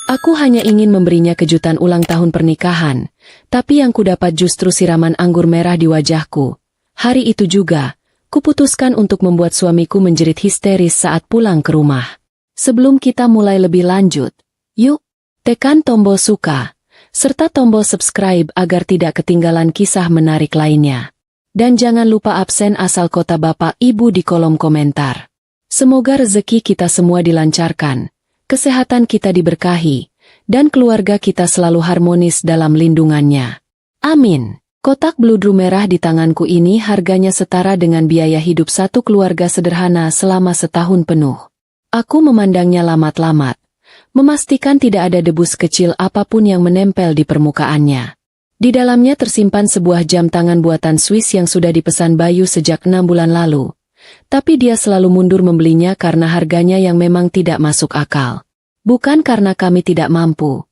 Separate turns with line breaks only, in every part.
Aku hanya ingin memberinya kejutan ulang tahun pernikahan, tapi yang kudapat justru siraman anggur merah di wajahku. Hari itu juga, kuputuskan untuk membuat suamiku menjerit histeris saat pulang ke rumah. Sebelum kita mulai lebih lanjut, yuk, tekan tombol suka, serta tombol subscribe agar tidak ketinggalan kisah menarik lainnya. Dan jangan lupa absen asal kota Bapak Ibu di kolom komentar. Semoga rezeki kita semua dilancarkan, kesehatan kita diberkahi, dan keluarga kita selalu harmonis dalam lindungannya. Amin. Kotak bludru merah di tanganku ini harganya setara dengan biaya hidup satu keluarga sederhana selama setahun penuh. Aku memandangnya lamat-lamat, memastikan tidak ada debu kecil apapun yang menempel di permukaannya. Di dalamnya tersimpan sebuah jam tangan buatan Swiss yang sudah dipesan Bayu sejak 6 bulan lalu. Tapi dia selalu mundur membelinya karena harganya yang memang tidak masuk akal. Bukan karena kami tidak mampu,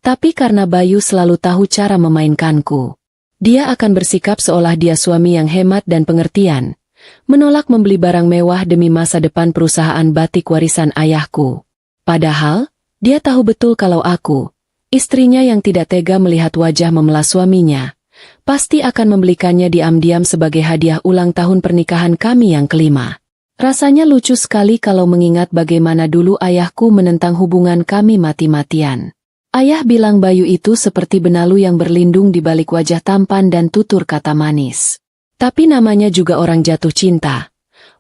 tapi karena Bayu selalu tahu cara memainkanku. Dia akan bersikap seolah dia suami yang hemat dan pengertian, menolak membeli barang mewah demi masa depan perusahaan batik warisan ayahku. Padahal, dia tahu betul kalau aku, istrinya yang tidak tega melihat wajah memelas suaminya, pasti akan membelikannya diam-diam sebagai hadiah ulang tahun pernikahan kami yang kelima. Rasanya lucu sekali kalau mengingat bagaimana dulu ayahku menentang hubungan kami mati-matian. Ayah bilang Bayu itu seperti benalu yang berlindung di balik wajah tampan dan tutur kata manis. Tapi namanya juga orang jatuh cinta.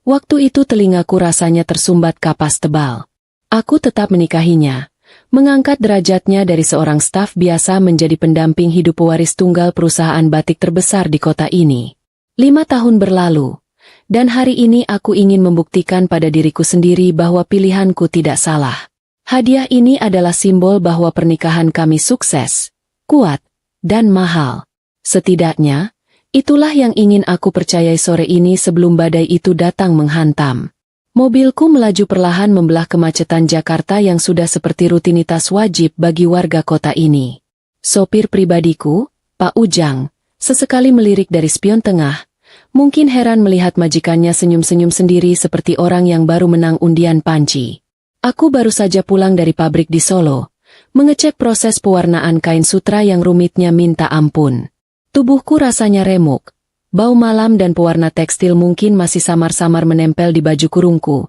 Waktu itu telingaku rasanya tersumbat kapas tebal. Aku tetap menikahinya, mengangkat derajatnya dari seorang staf biasa menjadi pendamping hidup pewaris tunggal perusahaan batik terbesar di kota ini. 5 tahun berlalu. Dan hari ini aku ingin membuktikan pada diriku sendiri bahwa pilihanku tidak salah. Hadiah ini adalah simbol bahwa pernikahan kami sukses, kuat, dan mahal. Setidaknya, itulah yang ingin aku percayai sore ini sebelum badai itu datang menghantam. Mobilku melaju perlahan membelah kemacetan Jakarta yang sudah seperti rutinitas wajib bagi warga kota ini. Sopir pribadiku, Pak Ujang, sesekali melirik dari spion tengah. Mungkin heran melihat majikannya senyum-senyum sendiri seperti orang yang baru menang undian panci. Aku baru saja pulang dari pabrik di Solo, mengecek proses pewarnaan kain sutra yang rumitnya minta ampun. Tubuhku rasanya remuk, bau malam dan pewarna tekstil mungkin masih samar-samar menempel di baju kurungku,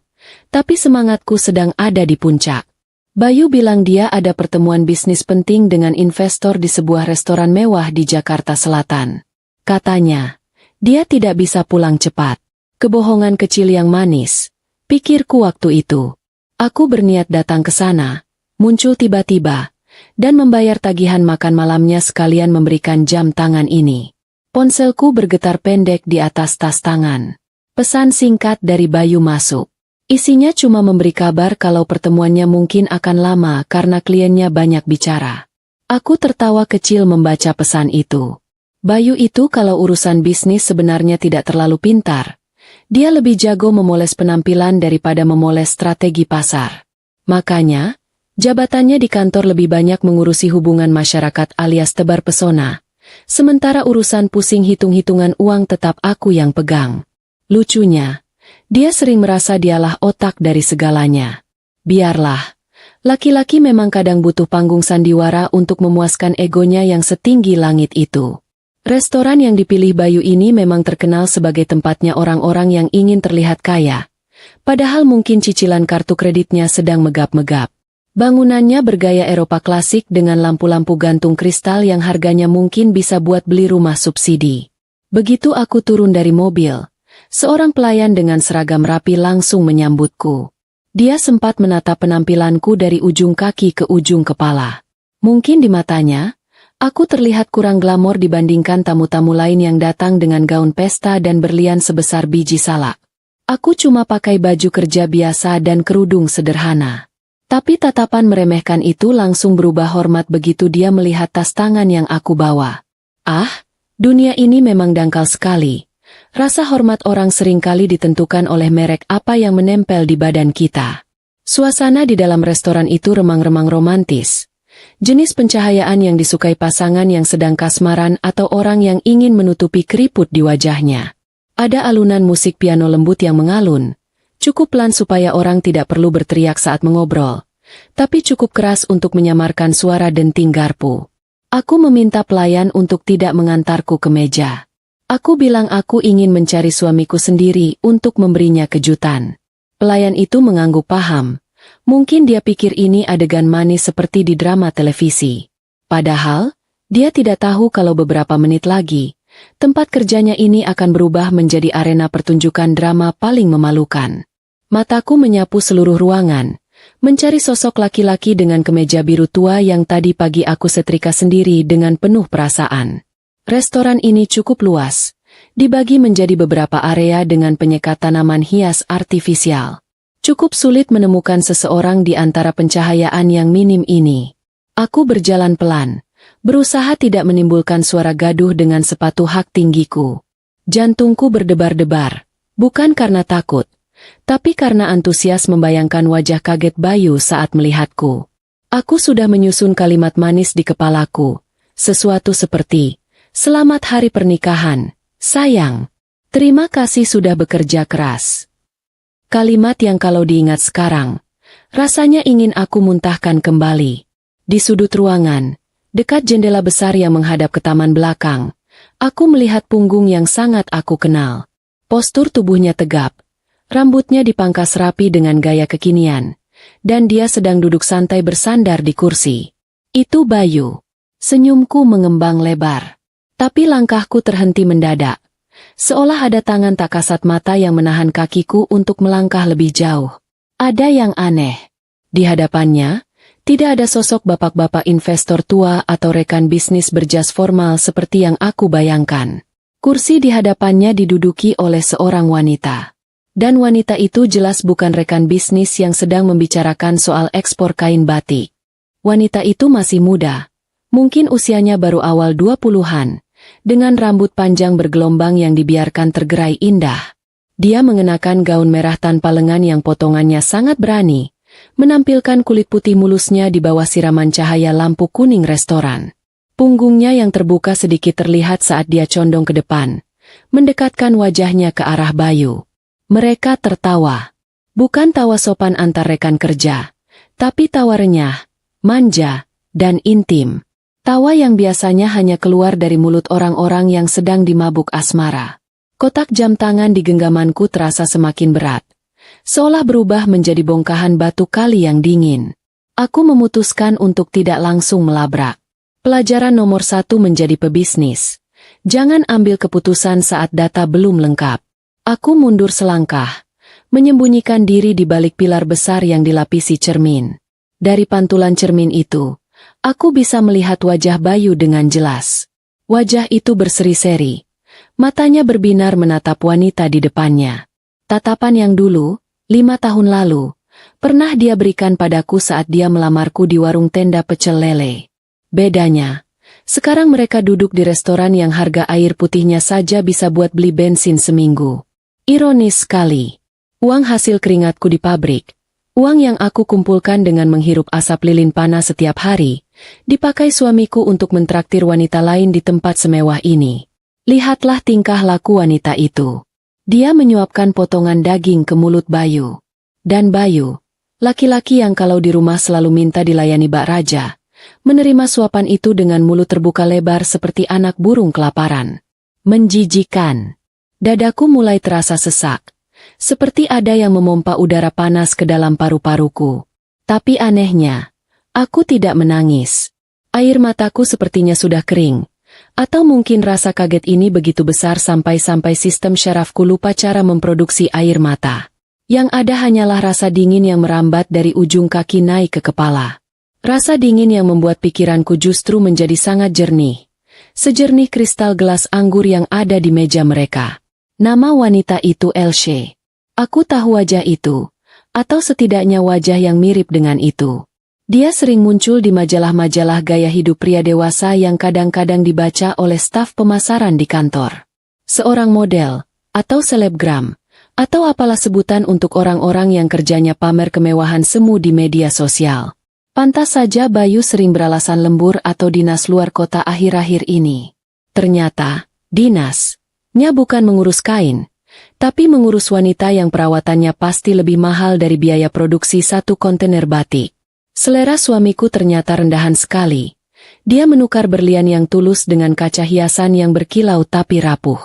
tapi semangatku sedang ada di puncak. Bayu bilang dia ada pertemuan bisnis penting dengan investor di sebuah restoran mewah di Jakarta Selatan. Katanya, dia tidak bisa pulang cepat. Kebohongan kecil yang manis, pikirku waktu itu. Aku berniat datang ke sana, muncul tiba-tiba, dan membayar tagihan makan malamnya sekalian memberikan jam tangan ini. Ponselku bergetar pendek di atas tas tangan. Pesan singkat dari Bayu masuk. Isinya cuma memberi kabar kalau pertemuannya mungkin akan lama karena kliennya banyak bicara. Aku tertawa kecil membaca pesan itu. Bayu itu kalau urusan bisnis sebenarnya tidak terlalu pintar. Dia lebih jago memoles penampilan daripada memoles strategi pasar. Makanya, jabatannya di kantor lebih banyak mengurusi hubungan masyarakat alias tebar pesona. Sementara urusan pusing hitung-hitungan uang tetap aku yang pegang. Lucunya, dia sering merasa dialah otak dari segalanya. Biarlah, laki-laki memang kadang butuh panggung sandiwara untuk memuaskan egonya yang setinggi langit itu. Restoran yang dipilih Bayu ini memang terkenal sebagai tempatnya orang-orang yang ingin terlihat kaya. Padahal mungkin cicilan kartu kreditnya sedang megap-megap. Bangunannya bergaya Eropa klasik dengan lampu-lampu gantung kristal yang harganya mungkin bisa buat beli rumah subsidi. Begitu aku turun dari mobil, seorang pelayan dengan seragam rapi langsung menyambutku. Dia sempat menatap penampilanku dari ujung kaki ke ujung kepala. Mungkin di matanya, aku terlihat kurang glamor dibandingkan tamu-tamu lain yang datang dengan gaun pesta dan berlian sebesar biji salak. Aku cuma pakai baju kerja biasa dan kerudung sederhana. Tapi tatapan meremehkan itu langsung berubah hormat begitu dia melihat tas tangan yang aku bawa. Ah, dunia ini memang dangkal sekali. Rasa hormat orang seringkali ditentukan oleh merek apa yang menempel di badan kita. Suasana di dalam restoran itu remang-remang romantis. Jenis pencahayaan yang disukai pasangan yang sedang kasmaran atau orang yang ingin menutupi keriput di wajahnya. Ada alunan musik piano lembut yang mengalun, cukup pelan supaya orang tidak perlu berteriak saat mengobrol, tapi cukup keras untuk menyamarkan suara denting garpu. Aku meminta pelayan untuk tidak mengantarku ke meja. Aku bilang aku ingin mencari suamiku sendiri untuk memberinya kejutan. Pelayan itu mengangguk paham. Mungkin dia pikir ini adegan manis seperti di drama televisi. Padahal, dia tidak tahu kalau beberapa menit lagi, tempat kerjanya ini akan berubah menjadi arena pertunjukan drama paling memalukan. Mataku menyapu seluruh ruangan, mencari sosok laki-laki dengan kemeja biru tua yang tadi pagi aku setrika sendiri dengan penuh perasaan. Restoran ini cukup luas, dibagi menjadi beberapa area dengan penyekat tanaman hias artifisial. Cukup sulit menemukan seseorang di antara pencahayaan yang minim ini. Aku berjalan pelan, berusaha tidak menimbulkan suara gaduh dengan sepatu hak tinggiku. Jantungku berdebar-debar, bukan karena takut, tapi karena antusias membayangkan wajah kaget Bayu saat melihatku. Aku sudah menyusun kalimat manis di kepalaku, sesuatu seperti, "Selamat hari pernikahan, sayang. Terima kasih sudah bekerja keras." Kalimat yang kalau diingat sekarang, rasanya ingin aku muntahkan kembali. Di sudut ruangan, dekat jendela besar yang menghadap ke taman belakang, aku melihat punggung yang sangat aku kenal. Postur tubuhnya tegap, rambutnya dipangkas rapi dengan gaya kekinian, dan dia sedang duduk santai bersandar di kursi. Itu Bayu. Senyumku mengembang lebar. Tapi langkahku terhenti mendadak. Seolah ada tangan tak kasat mata yang menahan kakiku untuk melangkah lebih jauh. Ada yang aneh. Di hadapannya, tidak ada sosok bapak-bapak investor tua atau rekan bisnis berjas formal seperti yang aku bayangkan. Kursi di hadapannya diduduki oleh seorang wanita. Dan wanita itu jelas bukan rekan bisnis yang sedang membicarakan soal ekspor kain batik. Wanita itu masih muda. Mungkin usianya baru awal 20-an. Dengan rambut panjang bergelombang yang dibiarkan tergerai indah. Dia mengenakan gaun merah tanpa lengan yang potongannya sangat berani, menampilkan kulit putih mulusnya di bawah siraman cahaya lampu kuning restoran. Punggungnya yang terbuka sedikit terlihat saat dia condong ke depan, mendekatkan wajahnya ke arah Bayu. Mereka tertawa. Bukan tawa sopan antar rekan kerja, tapi tawa renyah, manja, dan intim. Tawa yang biasanya hanya keluar dari mulut orang-orang yang sedang dimabuk asmara. Kotak jam tangan di genggamanku terasa semakin berat, seolah berubah menjadi bongkahan batu kali yang dingin. Aku memutuskan untuk tidak langsung melabrak. Pelajaran nomor 1 menjadi pebisnis. Jangan ambil keputusan saat data belum lengkap. Aku mundur selangkah, menyembunyikan diri di balik pilar besar yang dilapisi cermin. Dari pantulan cermin itu, aku bisa melihat wajah Bayu dengan jelas. Wajah itu berseri-seri. Matanya berbinar menatap wanita di depannya. Tatapan yang dulu, 5 tahun lalu, pernah dia berikan padaku saat dia melamarku di warung tenda pecel lele. Bedanya, sekarang mereka duduk di restoran yang harga air putihnya saja bisa buat beli bensin seminggu. Ironis sekali. Uang hasil keringatku di pabrik, uang yang aku kumpulkan dengan menghirup asap lilin panas setiap hari, dipakai suamiku untuk mentraktir wanita lain di tempat semewah ini. Lihatlah tingkah laku wanita itu. Dia menyuapkan potongan daging ke mulut Bayu. Dan Bayu, laki-laki yang kalau di rumah selalu minta dilayani bak raja, menerima suapan itu dengan mulut terbuka lebar seperti anak burung kelaparan. Menjijikan. Dadaku mulai terasa sesak. Seperti ada yang memompa udara panas ke dalam paru-paruku. Tapi anehnya, aku tidak menangis. Air mataku sepertinya sudah kering. Atau mungkin rasa kaget ini begitu besar sampai-sampai sistem syarafku lupa cara memproduksi air mata. Yang ada hanyalah rasa dingin yang merambat dari ujung kaki naik ke kepala. Rasa dingin yang membuat pikiranku justru menjadi sangat jernih. Sejernih kristal gelas anggur yang ada di meja mereka. Nama wanita itu Elsie. Aku tahu wajah itu, atau setidaknya wajah yang mirip dengan itu. Dia sering muncul di majalah-majalah gaya hidup pria dewasa yang kadang-kadang dibaca oleh staf pemasaran di kantor. Seorang model, atau selebgram, atau apalah sebutan untuk orang-orang yang kerjanya pamer kemewahan semu di media sosial. Pantas saja Bayu sering beralasan lembur atau dinas luar kota akhir-akhir ini. Ternyata, dinasnya bukan mengurus kain, tapi mengurus wanita yang perawatannya pasti lebih mahal dari biaya produksi 1 kontainer batik. Selera suamiku ternyata rendahan sekali. Dia menukar berlian yang tulus dengan kaca hiasan yang berkilau tapi rapuh.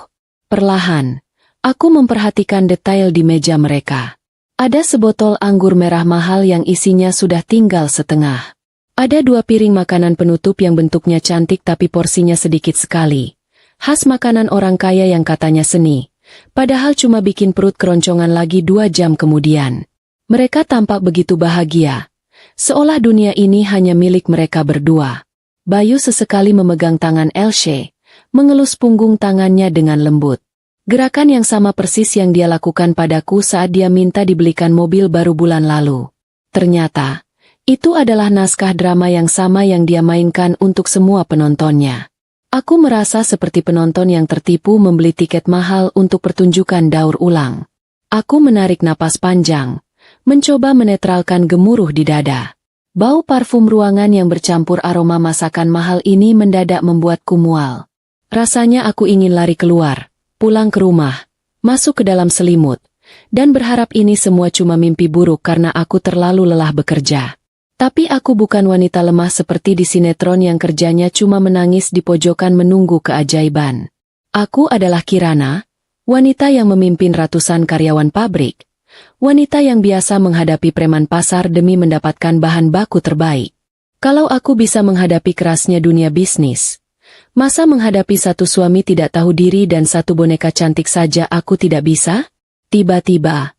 Perlahan, aku memperhatikan detail di meja mereka. Ada sebotol anggur merah mahal yang isinya sudah tinggal setengah. Ada 2 piring makanan penutup yang bentuknya cantik tapi porsinya sedikit sekali. Khas makanan orang kaya yang katanya seni. Padahal cuma bikin perut keroncongan lagi 2 jam kemudian. Mereka tampak begitu bahagia. Seolah dunia ini hanya milik mereka berdua. Bayu sesekali memegang tangan Elsie, mengelus punggung tangannya dengan lembut. Gerakan yang sama persis yang dia lakukan padaku saat dia minta dibelikan mobil baru bulan lalu. Ternyata, itu adalah naskah drama yang sama yang dia mainkan untuk semua penontonnya. Aku merasa seperti penonton yang tertipu membeli tiket mahal untuk pertunjukan daur ulang. Aku menarik napas panjang, mencoba menetralkan gemuruh di dada. Bau parfum ruangan yang bercampur aroma masakan mahal ini mendadak membuatku mual. Rasanya aku ingin lari keluar, pulang ke rumah, masuk ke dalam selimut, dan berharap ini semua cuma mimpi buruk karena aku terlalu lelah bekerja. Tapi aku bukan wanita lemah seperti di sinetron yang kerjanya cuma menangis di pojokan menunggu keajaiban. Aku adalah Kirana, wanita yang memimpin ratusan karyawan pabrik, wanita yang biasa menghadapi preman pasar demi mendapatkan bahan baku terbaik. Kalau aku bisa menghadapi kerasnya dunia bisnis, masa menghadapi satu suami tidak tahu diri dan satu boneka cantik saja aku tidak bisa? Tiba-tiba,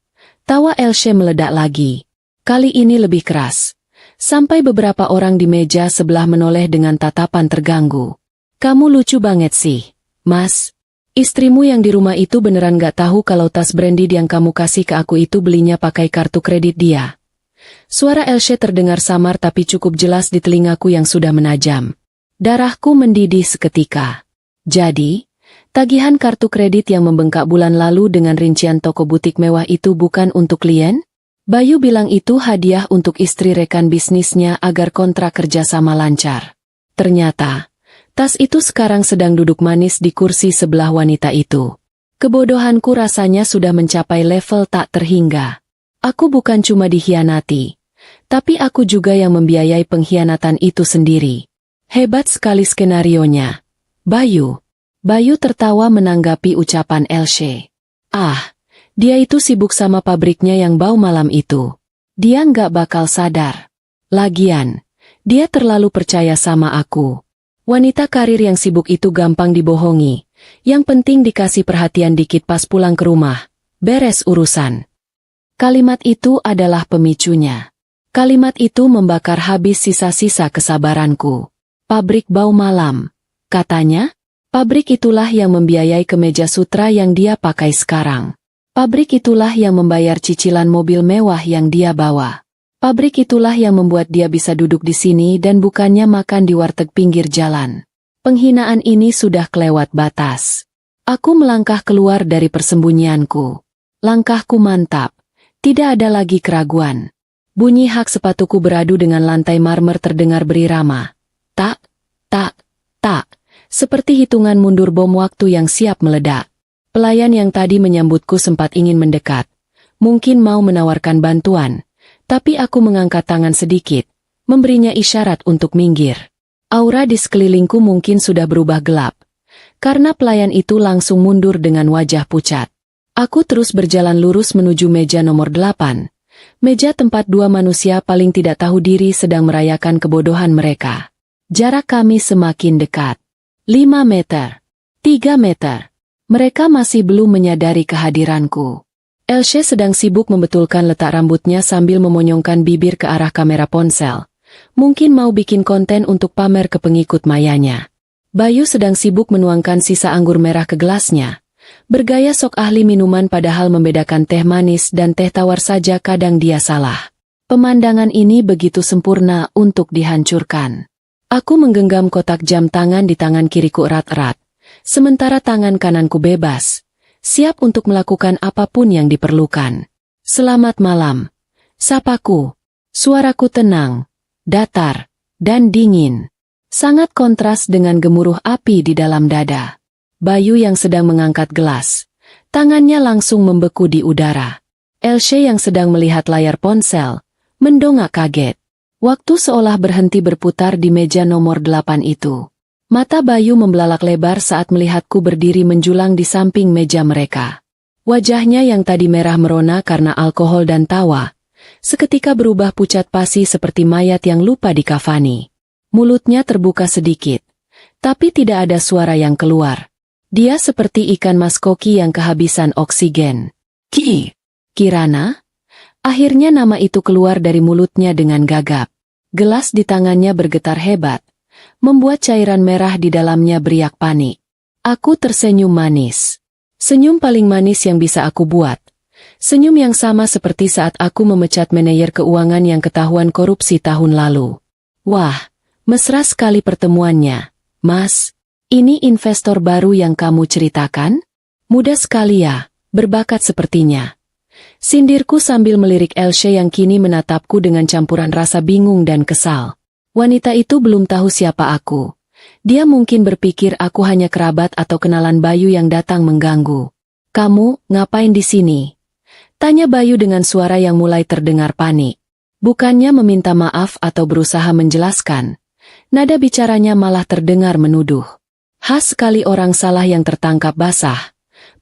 tawa Elsie meledak lagi. Kali ini lebih keras. Sampai beberapa orang di meja sebelah menoleh dengan tatapan terganggu. Kamu lucu banget sih, Mas. Istrimu yang di rumah itu beneran gak tahu kalau tas branded yang kamu kasih ke aku itu belinya pakai kartu kredit dia. Suara Elsie terdengar samar tapi cukup jelas di telingaku yang sudah menajam. Darahku mendidih seketika. Jadi, tagihan kartu kredit yang membengkak bulan lalu dengan rincian toko butik mewah itu bukan untuk klien? Bayu bilang itu hadiah untuk istri rekan bisnisnya agar kontrak kerjasama lancar. Ternyata, tas itu sekarang sedang duduk manis di kursi sebelah wanita itu. Kebodohanku rasanya sudah mencapai level tak terhingga. Aku bukan cuma dikhianati, tapi aku juga yang membiayai pengkhianatan itu sendiri. Hebat sekali skenarionya. Bayu. Bayu tertawa menanggapi ucapan Elsie. Dia itu sibuk sama pabriknya yang bau malam itu. Dia nggak bakal sadar. Lagian, dia terlalu percaya sama aku. Wanita karir yang sibuk itu gampang dibohongi. Yang penting dikasih perhatian dikit pas pulang ke rumah. Beres urusan. Kalimat itu adalah pemicunya. Kalimat itu membakar habis sisa-sisa kesabaranku. Pabrik bau malam. Katanya, pabrik itulah yang membiayai kemeja sutra yang dia pakai sekarang. Pabrik itulah yang membayar cicilan mobil mewah yang dia bawa. Pabrik itulah yang membuat dia bisa duduk di sini dan bukannya makan di warteg pinggir jalan. Penghinaan ini sudah kelewat batas. Aku melangkah keluar dari persembunyianku. Langkahku mantap. Tidak ada lagi keraguan. Bunyi hak sepatuku beradu dengan lantai marmer terdengar berirama. Tak, tak, tak. Seperti hitungan mundur bom waktu yang siap meledak. Pelayan yang tadi menyambutku sempat ingin mendekat. Mungkin mau menawarkan bantuan. Tapi aku mengangkat tangan sedikit, memberinya isyarat untuk minggir. Aura di sekelilingku mungkin sudah berubah gelap. Karena pelayan itu langsung mundur dengan wajah pucat. Aku terus berjalan lurus menuju meja nomor 8. Meja tempat 2 manusia paling tidak tahu diri sedang merayakan kebodohan mereka. Jarak kami semakin dekat. 5 meter. 3 meter. Mereka masih belum menyadari kehadiranku. Elsie sedang sibuk membetulkan letak rambutnya sambil memonyongkan bibir ke arah kamera ponsel. Mungkin mau bikin konten untuk pamer ke pengikut mayanya. Bayu sedang sibuk menuangkan sisa anggur merah ke gelasnya. Bergaya sok ahli minuman padahal membedakan teh manis dan teh tawar saja kadang dia salah. Pemandangan ini begitu sempurna untuk dihancurkan. Aku menggenggam kotak jam tangan di tangan kiriku erat-erat. Sementara tangan kananku bebas, siap untuk melakukan apapun yang diperlukan. Selamat malam. Sapaku. Suaraku tenang, datar, dan dingin. Sangat kontras dengan gemuruh api di dalam dada. Bayu yang sedang mengangkat gelas. Tangannya langsung membeku di udara. Elsie yang sedang melihat layar ponsel, mendongak kaget. Waktu seolah berhenti berputar di meja nomor 8 itu. Mata Bayu membelalak lebar saat melihatku berdiri menjulang di samping meja mereka. Wajahnya yang tadi merah merona karena alkohol dan tawa, seketika berubah pucat pasi seperti mayat yang lupa dikafani. Mulutnya terbuka sedikit, tapi tidak ada suara yang keluar. Dia seperti ikan mas koki yang kehabisan oksigen. Kirana? Akhirnya nama itu keluar dari mulutnya dengan gagap. Gelas di tangannya bergetar hebat, membuat cairan merah di dalamnya beriak panik. Aku tersenyum manis. Senyum paling manis yang bisa aku buat. Senyum yang sama seperti saat aku memecat manajer keuangan yang ketahuan korupsi tahun lalu. Wah, mesra sekali pertemuannya, Mas. Ini investor baru yang kamu ceritakan? Muda sekali ya, berbakat sepertinya. Sindirku sambil melirik Elsie yang kini menatapku dengan campuran rasa bingung dan kesal. Wanita itu belum tahu siapa aku. Dia mungkin berpikir aku hanya kerabat atau kenalan Bayu yang datang mengganggu. Kamu, ngapain di sini? Tanya Bayu dengan suara yang mulai terdengar panik. Bukannya meminta maaf atau berusaha menjelaskan. Nada bicaranya malah terdengar menuduh. Khas sekali orang salah yang tertangkap basah.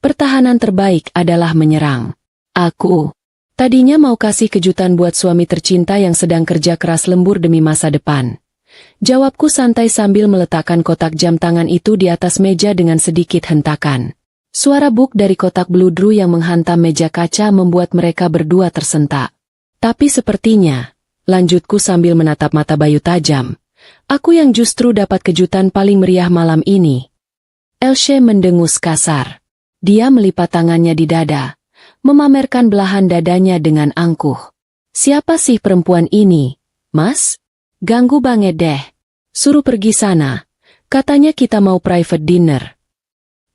Pertahanan terbaik adalah menyerang. Aku tadinya mau kasih kejutan buat suami tercinta yang sedang kerja keras lembur demi masa depan. Jawabku santai sambil meletakkan kotak jam tangan itu di atas meja dengan sedikit hentakan. Suara buk dari kotak bludru yang menghantam meja kaca membuat mereka berdua tersentak. Tapi sepertinya, lanjutku sambil menatap mata Bayu tajam, aku yang justru dapat kejutan paling meriah malam ini. Elsie mendengus kasar. Dia melipat tangannya di dada, memamerkan belahan dadanya dengan angkuh. Siapa sih perempuan ini, Mas? Ganggu banget deh. Suruh pergi sana. Katanya kita mau private dinner.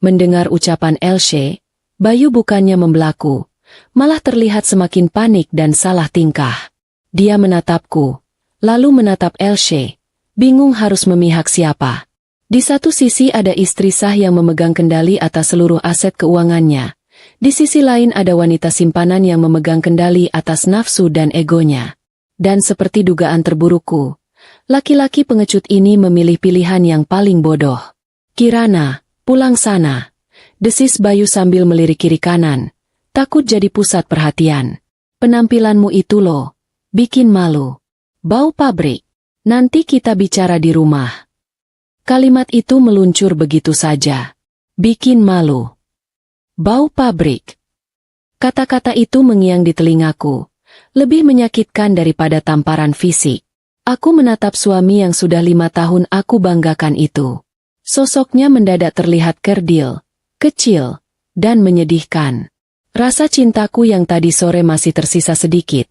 Mendengar ucapan Elsie, Bayu bukannya membelaku, malah terlihat semakin panik dan salah tingkah. Dia menatapku, lalu menatap Elsie, bingung harus memihak siapa. Di satu sisi ada istri sah yang memegang kendali atas seluruh aset keuangannya. Di sisi lain ada wanita simpanan yang memegang kendali atas nafsu dan egonya. Dan seperti dugaan terburukku, laki-laki pengecut ini memilih pilihan yang paling bodoh. Kirana, pulang sana. Desis Bayu sambil melirik kiri kanan, takut jadi pusat perhatian. Penampilanmu itu loh, bikin malu. Bau pabrik. Nanti kita bicara di rumah. Kalimat itu meluncur begitu saja. Bikin malu. Bau pabrik. Kata-kata itu mengiang di telingaku, lebih menyakitkan daripada tamparan fisik. Aku menatap suami yang sudah 5 tahun aku banggakan itu. Sosoknya mendadak terlihat kerdil, kecil, dan menyedihkan. Rasa cintaku yang tadi sore masih tersisa sedikit,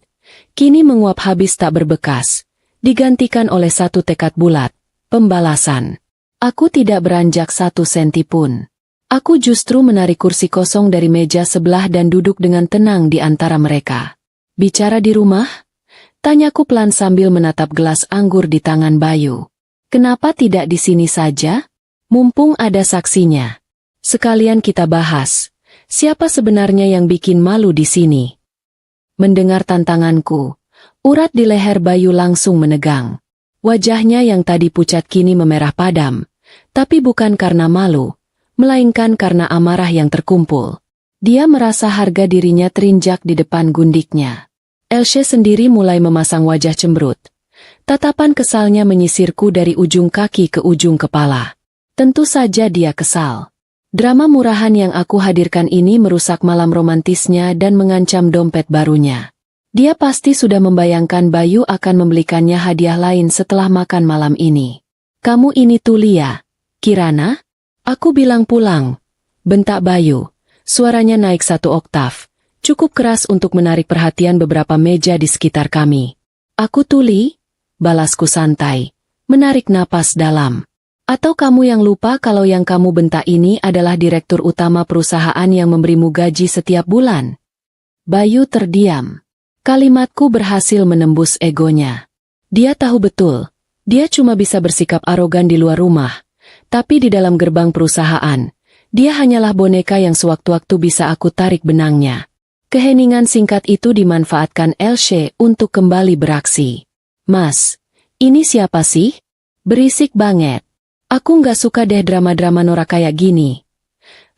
kini menguap habis tak berbekas, digantikan oleh satu tekad bulat, pembalasan. Aku tidak beranjak 1 senti pun. Aku justru menarik kursi kosong dari meja sebelah dan duduk dengan tenang di antara mereka. Bicara di rumah? Tanyaku pelan sambil menatap gelas anggur di tangan Bayu. Kenapa tidak di sini saja? Mumpung ada saksinya. Sekalian kita bahas, siapa sebenarnya yang bikin malu di sini? Mendengar tantanganku, urat di leher Bayu langsung menegang. Wajahnya yang tadi pucat kini memerah padam, tapi bukan karena malu, melainkan karena amarah yang terkumpul. Dia merasa harga dirinya terinjak di depan gundiknya. Elsie sendiri mulai memasang wajah cemberut. Tatapan kesalnya menyisirku dari ujung kaki ke ujung kepala. Tentu saja dia kesal. Drama murahan yang aku hadirkan ini merusak malam romantisnya dan mengancam dompet barunya. Dia pasti sudah membayangkan Bayu akan membelikannya hadiah lain setelah makan malam ini. Kamu ini Tulia, Kirana? Aku bilang pulang. Bentak Bayu. Suaranya naik 1 oktav. Cukup keras untuk menarik perhatian beberapa meja di sekitar kami. Aku Tuli? Balasku santai. Menarik napas dalam. Atau kamu yang lupa kalau yang kamu bentak ini adalah direktur utama perusahaan yang memberimu gaji setiap bulan? Bayu terdiam. Kalimatku berhasil menembus egonya. Dia tahu betul. Dia cuma bisa bersikap arogan di luar rumah. Tapi di dalam gerbang perusahaan, dia hanyalah boneka yang sewaktu-waktu bisa aku tarik benangnya. Keheningan singkat itu dimanfaatkan Elsie untuk kembali beraksi. Mas, ini siapa sih? Berisik banget. Aku nggak suka deh drama-drama norak kayak gini.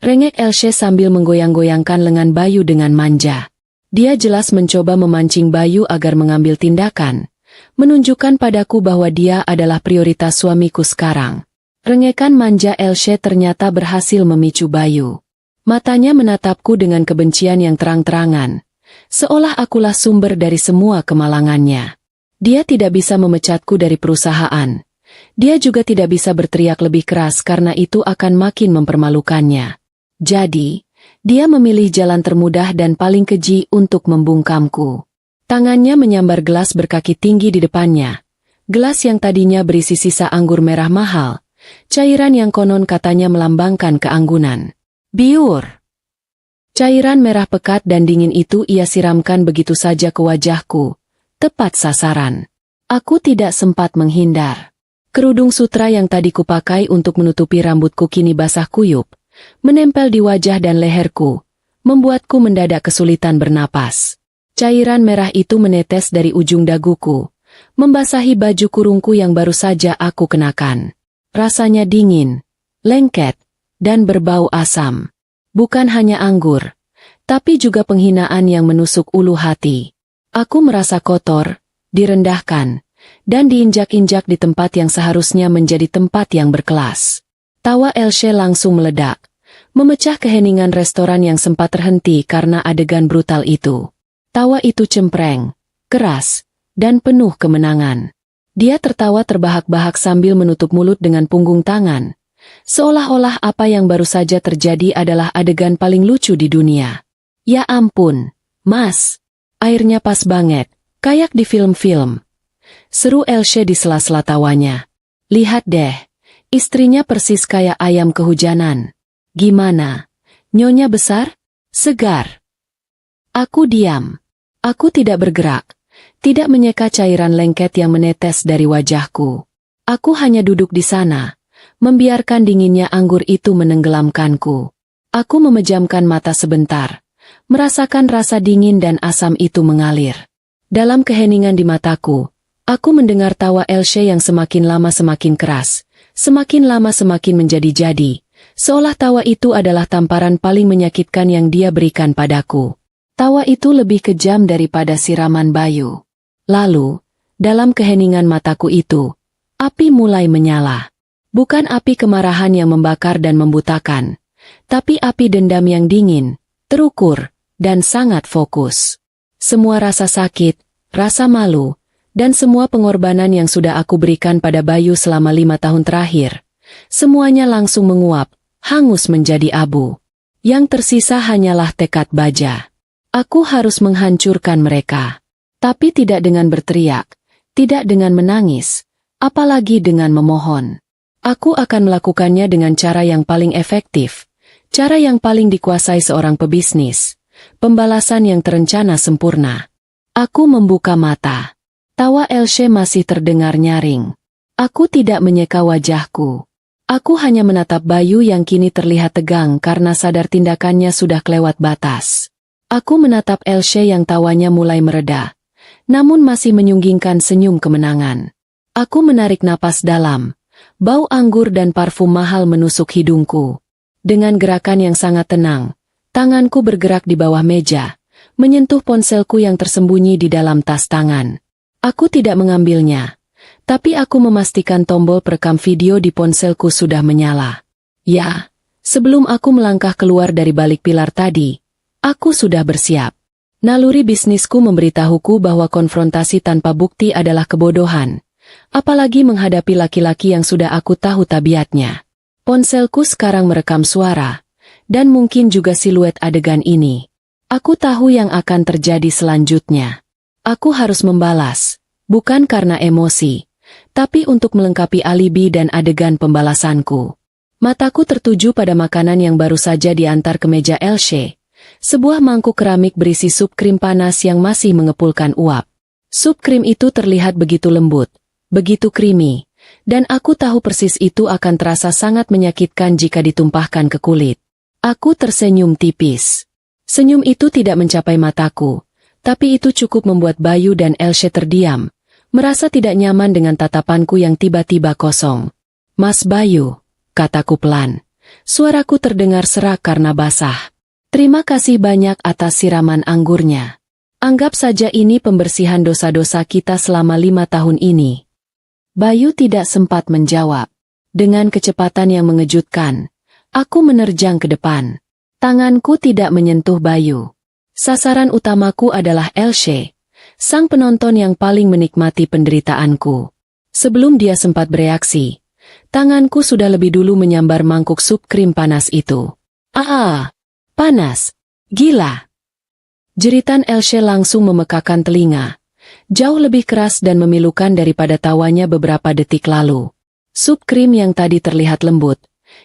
Rengek Elsie sambil menggoyang-goyangkan lengan Bayu dengan manja. Dia jelas mencoba memancing Bayu agar mengambil tindakan, menunjukkan padaku bahwa dia adalah prioritas suamiku sekarang. Rengekan manja Elsie ternyata berhasil memicu Bayu. Matanya menatapku dengan kebencian yang terang-terangan, seolah akulah sumber dari semua kemalangannya. Dia tidak bisa memecatku dari perusahaan. Dia juga tidak bisa berteriak lebih keras karena itu akan makin mempermalukannya. Jadi, dia memilih jalan termudah dan paling keji untuk membungkamku. Tangannya menyambar gelas berkaki tinggi di depannya. Gelas yang tadinya berisi sisa anggur merah mahal, cairan yang konon katanya melambangkan keanggunan. Biur. Cairan merah pekat dan dingin itu ia siramkan begitu saja ke wajahku. Tepat sasaran. Aku tidak sempat menghindar. Kerudung sutra yang tadi kupakai untuk menutupi rambutku kini basah kuyup, menempel di wajah dan leherku, membuatku mendadak kesulitan bernapas. Cairan merah itu menetes dari ujung daguku, membasahi baju kurungku yang baru saja aku kenakan. Rasanya dingin, lengket, dan berbau asam. Bukan hanya anggur, tapi juga penghinaan yang menusuk ulu hati. Aku merasa kotor, direndahkan, dan diinjak-injak di tempat yang seharusnya menjadi tempat yang berkelas. Tawa Elsie langsung meledak, memecah keheningan restoran yang sempat terhenti karena adegan brutal itu. Tawa itu cempreng, keras, dan penuh kemenangan. Dia tertawa terbahak-bahak sambil menutup mulut dengan punggung tangan, seolah-olah apa yang baru saja terjadi adalah adegan paling lucu di dunia. Ya ampun, Mas! Airnya pas banget, kayak di film-film. Seru Elsie di sela-sela tawanya. Lihat deh, istrinya persis kayak ayam kehujanan. Gimana? Nyonya besar? Segar? Aku diam. Aku tidak bergerak, tidak menyeka cairan lengket yang menetes dari wajahku. Aku hanya duduk di sana, membiarkan dinginnya anggur itu menenggelamkanku. Aku memejamkan mata sebentar, merasakan rasa dingin dan asam itu mengalir. Dalam keheningan di mataku, aku mendengar tawa Elsie yang semakin lama semakin keras, semakin lama semakin menjadi-jadi, seolah tawa itu adalah tamparan paling menyakitkan yang dia berikan padaku. Tawa itu lebih kejam daripada siraman Bayu. Lalu, dalam keheningan mataku itu, api mulai menyala. Bukan api kemarahan yang membakar dan membutakan, tapi api dendam yang dingin, terukur, dan sangat fokus. Semua rasa sakit, rasa malu, dan semua pengorbanan yang sudah aku berikan pada Bayu selama 5 tahun terakhir, semuanya langsung menguap, hangus menjadi abu. Yang tersisa hanyalah tekad baja. Aku harus menghancurkan mereka. Tapi tidak dengan berteriak, tidak dengan menangis, apalagi dengan memohon. Aku akan melakukannya dengan cara yang paling efektif, cara yang paling dikuasai seorang pebisnis. Pembalasan yang terencana sempurna. Aku membuka mata. Tawa Elsie masih terdengar nyaring. Aku tidak menyeka wajahku. Aku hanya menatap Bayu yang kini terlihat tegang karena sadar tindakannya sudah kelewat batas. Aku menatap Elsie yang tawanya mulai mereda, namun masih menyunggingkan senyum kemenangan. Aku menarik napas dalam. Bau anggur dan parfum mahal menusuk hidungku. Dengan gerakan yang sangat tenang, tanganku bergerak di bawah meja, menyentuh ponselku yang tersembunyi di dalam tas tangan. Aku tidak mengambilnya, tapi aku memastikan tombol perekam video di ponselku sudah menyala. Ya, sebelum aku melangkah keluar dari balik pilar tadi, aku sudah bersiap. Naluri bisnisku memberitahuku bahwa konfrontasi tanpa bukti adalah kebodohan, apalagi menghadapi laki-laki yang sudah aku tahu tabiatnya. Ponselku sekarang merekam suara, dan mungkin juga siluet adegan ini. Aku tahu yang akan terjadi selanjutnya. Aku harus membalas, bukan karena emosi, tapi untuk melengkapi alibi dan adegan pembalasanku. Mataku tertuju pada makanan yang baru saja diantar ke meja Elsie, sebuah mangkuk keramik berisi sup krim panas yang masih mengepulkan uap. Sup krim itu terlihat begitu lembut, begitu creamy, dan aku tahu persis itu akan terasa sangat menyakitkan jika ditumpahkan ke kulit. Aku tersenyum tipis. Senyum itu tidak mencapai mataku, tapi itu cukup membuat Bayu dan Elsie terdiam, merasa tidak nyaman dengan tatapanku yang tiba-tiba kosong. "Mas Bayu," kataku pelan. Suaraku terdengar serak karena basah. "Terima kasih banyak atas siraman anggurnya. Anggap saja ini pembersihan dosa-dosa kita selama 5 tahun ini." Bayu tidak sempat menjawab. Dengan kecepatan yang mengejutkan, aku menerjang ke depan. Tanganku tidak menyentuh Bayu. Sasaran utamaku adalah Elsie, sang penonton yang paling menikmati penderitaanku. Sebelum dia sempat bereaksi, tanganku sudah lebih dulu menyambar mangkuk sup krim panas itu. "Ah, panas! Gila!" Jeritan Elsie langsung memekakan telinga. Jauh lebih keras dan memilukan daripada tawanya beberapa detik lalu. Sup krim yang tadi terlihat lembut,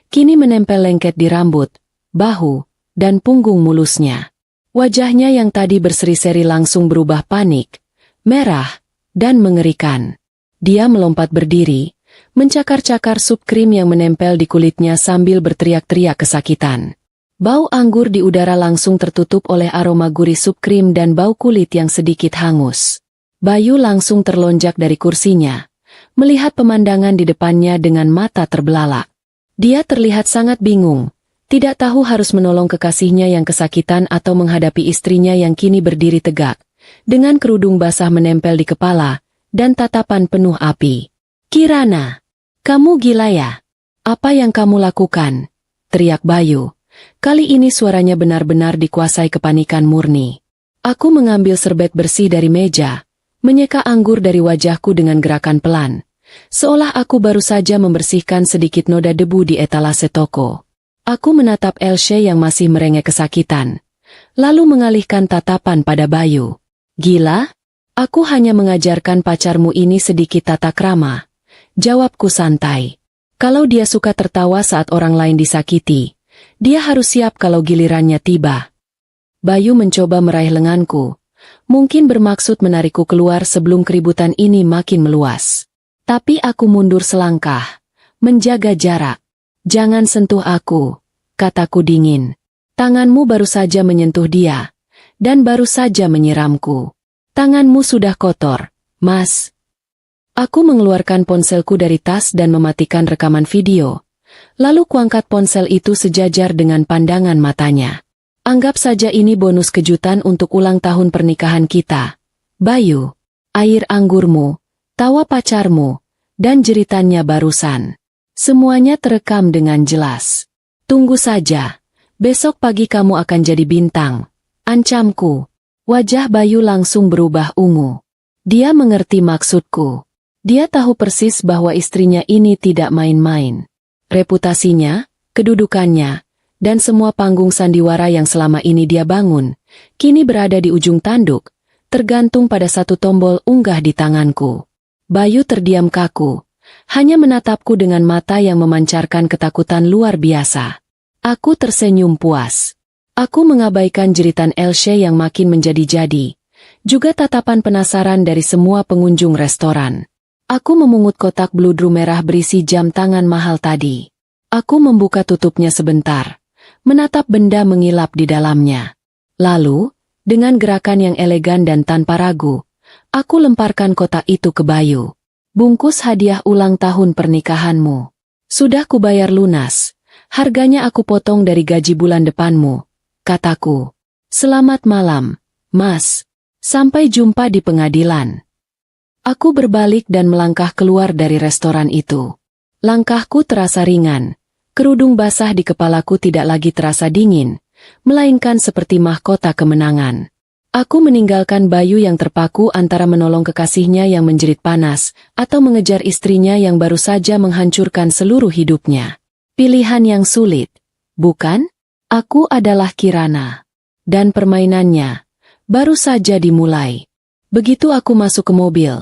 kini menempel lengket di rambut, bahu, dan punggung mulusnya. Wajahnya yang tadi berseri-seri langsung berubah panik, merah, dan mengerikan. Dia melompat berdiri, mencakar-cakar sup krim yang menempel di kulitnya sambil berteriak-teriak kesakitan. Bau anggur di udara langsung tertutup oleh aroma gurih sup krim dan bau kulit yang sedikit hangus. Bayu langsung terlonjak dari kursinya, melihat pemandangan di depannya dengan mata terbelalak. Dia terlihat sangat bingung. Tidak tahu harus menolong kekasihnya yang kesakitan atau menghadapi istrinya yang kini berdiri tegak, dengan kerudung basah menempel di kepala, dan tatapan penuh api. "Kirana, kamu gila ya? Apa yang kamu lakukan?" teriak Bayu. Kali ini suaranya benar-benar dikuasai kepanikan murni. Aku mengambil serbet bersih dari meja, menyeka anggur dari wajahku dengan gerakan pelan, seolah aku baru saja membersihkan sedikit noda debu di etalase toko. Aku menatap Elsie yang masih merengek kesakitan, lalu mengalihkan tatapan pada Bayu. "Gila? Aku hanya mengajarkan pacarmu ini sedikit tata krama," jawabku santai. "Kalau dia suka tertawa saat orang lain disakiti, dia harus siap kalau gilirannya tiba." Bayu mencoba meraih lenganku, mungkin bermaksud menarikku keluar sebelum keributan ini makin meluas. Tapi aku mundur selangkah, menjaga jarak. "Jangan sentuh aku," kataku dingin. "Tanganmu baru saja menyentuh dia, dan baru saja menyiramku. Tanganmu sudah kotor, Mas." Aku mengeluarkan ponselku dari tas dan mematikan rekaman video. Lalu kuangkat ponsel itu sejajar dengan pandangan matanya. "Anggap saja ini bonus kejutan untuk ulang tahun pernikahan kita. Bayu, air anggurmu, tawa pacarmu, dan jeritannya barusan. Semuanya terekam dengan jelas. Tunggu saja, besok pagi kamu akan jadi bintang," ancamku. Wajah Bayu langsung berubah ungu. Dia mengerti maksudku. Dia tahu persis bahwa istrinya ini tidak main-main. Reputasinya, kedudukannya, dan semua panggung sandiwara yang selama ini dia bangun, kini berada di ujung tanduk, tergantung pada satu tombol unggah di tanganku. Bayu terdiam kaku, hanya menatapku dengan mata yang memancarkan ketakutan luar biasa. Aku tersenyum puas. Aku mengabaikan jeritan Elsie yang makin menjadi-jadi, juga tatapan penasaran dari semua pengunjung restoran. Aku memungut kotak bludru merah berisi jam tangan mahal tadi. Aku membuka tutupnya sebentar, menatap benda mengilap di dalamnya. Lalu, dengan gerakan yang elegan dan tanpa ragu, aku lemparkan kotak itu ke Bayu. "Bungkus hadiah ulang tahun pernikahanmu. Sudah kubayar lunas. Harganya aku potong dari gaji bulan depanmu," kataku. "Selamat malam, Mas. Sampai jumpa di pengadilan." Aku berbalik dan melangkah keluar dari restoran itu. Langkahku terasa ringan. Kerudung basah di kepalaku tidak lagi terasa dingin, melainkan seperti mahkota kemenangan. Aku meninggalkan Bayu yang terpaku antara menolong kekasihnya yang menjerit panas, atau mengejar istrinya yang baru saja menghancurkan seluruh hidupnya. Pilihan yang sulit, bukan? Aku adalah Kirana. Dan permainannya baru saja dimulai. Begitu aku masuk ke mobil,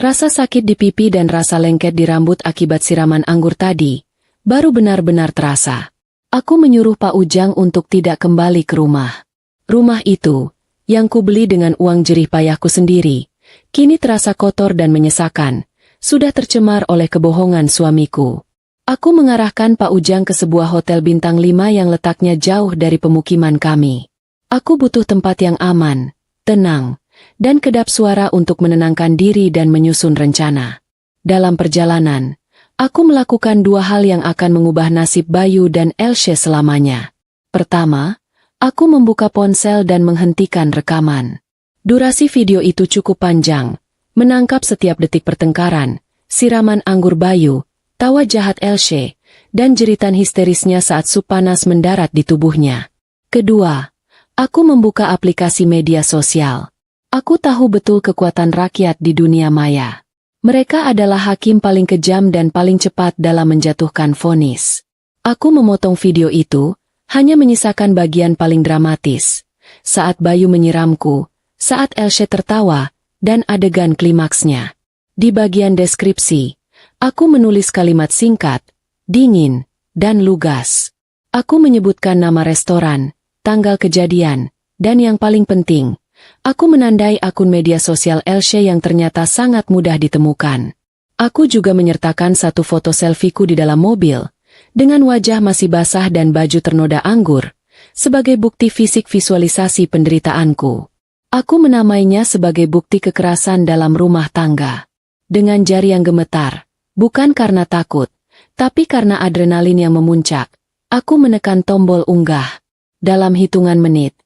rasa sakit di pipi dan rasa lengket di rambut akibat siraman anggur tadi baru benar-benar terasa. Aku menyuruh Pak Ujang untuk tidak kembali ke rumah. Rumah itu, yang kubeli dengan uang jerih payahku sendiri, kini terasa kotor dan menyesakan, sudah tercemar oleh kebohongan suamiku. Aku mengarahkan Pak Ujang ke sebuah hotel bintang 5 yang letaknya jauh dari pemukiman kami. Aku butuh tempat yang aman, tenang, dan kedap suara untuk menenangkan diri dan menyusun rencana. Dalam perjalanan, aku melakukan dua hal yang akan mengubah nasib Bayu dan Elsie selamanya. Pertama, aku membuka ponsel dan menghentikan rekaman. Durasi video itu cukup panjang, menangkap setiap detik pertengkaran, siraman anggur Bayu, tawa jahat Elsie, dan jeritan histerisnya saat sup panas mendarat di tubuhnya. Kedua, aku membuka aplikasi media sosial. Aku tahu betul kekuatan rakyat di dunia maya. Mereka adalah hakim paling kejam dan paling cepat dalam menjatuhkan vonis. Aku memotong video itu, hanya menyisakan bagian paling dramatis. Saat Bayu menyiramku, saat Elsie tertawa, dan adegan klimaksnya. Di bagian deskripsi, aku menulis kalimat singkat, dingin, dan lugas. Aku menyebutkan nama restoran, tanggal kejadian, dan yang paling penting, aku menandai akun media sosial Elsie yang ternyata sangat mudah ditemukan. Aku juga menyertakan satu foto selfieku di dalam mobil, dengan wajah masih basah dan baju ternoda anggur, sebagai bukti fisik visualisasi penderitaanku. Aku menamainya sebagai bukti kekerasan dalam rumah tangga. Dengan jari yang gemetar, bukan karena takut, tapi karena adrenalin yang memuncak, aku menekan tombol unggah. Dalam hitungan menit,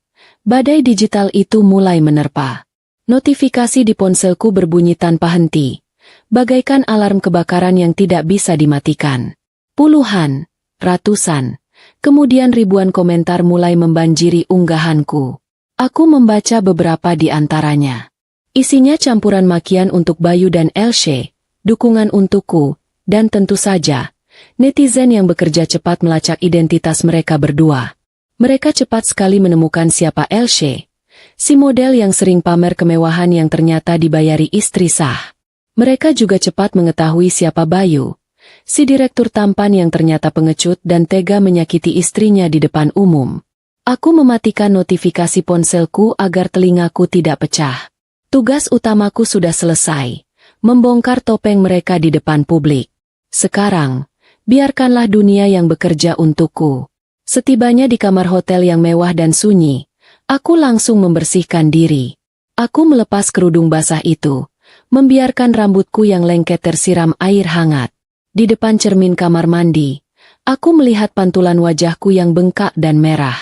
badai digital itu mulai menerpa. Notifikasi di ponselku berbunyi tanpa henti, bagaikan alarm kebakaran yang tidak bisa dimatikan. Puluhan, ratusan, kemudian ribuan komentar mulai membanjiri unggahanku. Aku membaca beberapa di antaranya. Isinya campuran makian untuk Bayu dan Elsie, dukungan untukku, dan tentu saja, netizen yang bekerja cepat melacak identitas mereka berdua. Mereka cepat sekali menemukan siapa Elsie, si model yang sering pamer kemewahan yang ternyata dibayari istri sah. Mereka juga cepat mengetahui siapa Bayu, si direktur tampan yang ternyata pengecut dan tega menyakiti istrinya di depan umum. Aku mematikan notifikasi ponselku agar telingaku tidak pecah. Tugas utamaku sudah selesai, membongkar topeng mereka di depan publik. Sekarang, biarkanlah dunia yang bekerja untukku. Setibanya di kamar hotel yang mewah dan sunyi, aku langsung membersihkan diri. Aku melepas kerudung basah itu, membiarkan rambutku yang lengket tersiram air hangat. Di depan cermin kamar mandi, aku melihat pantulan wajahku yang bengkak dan merah.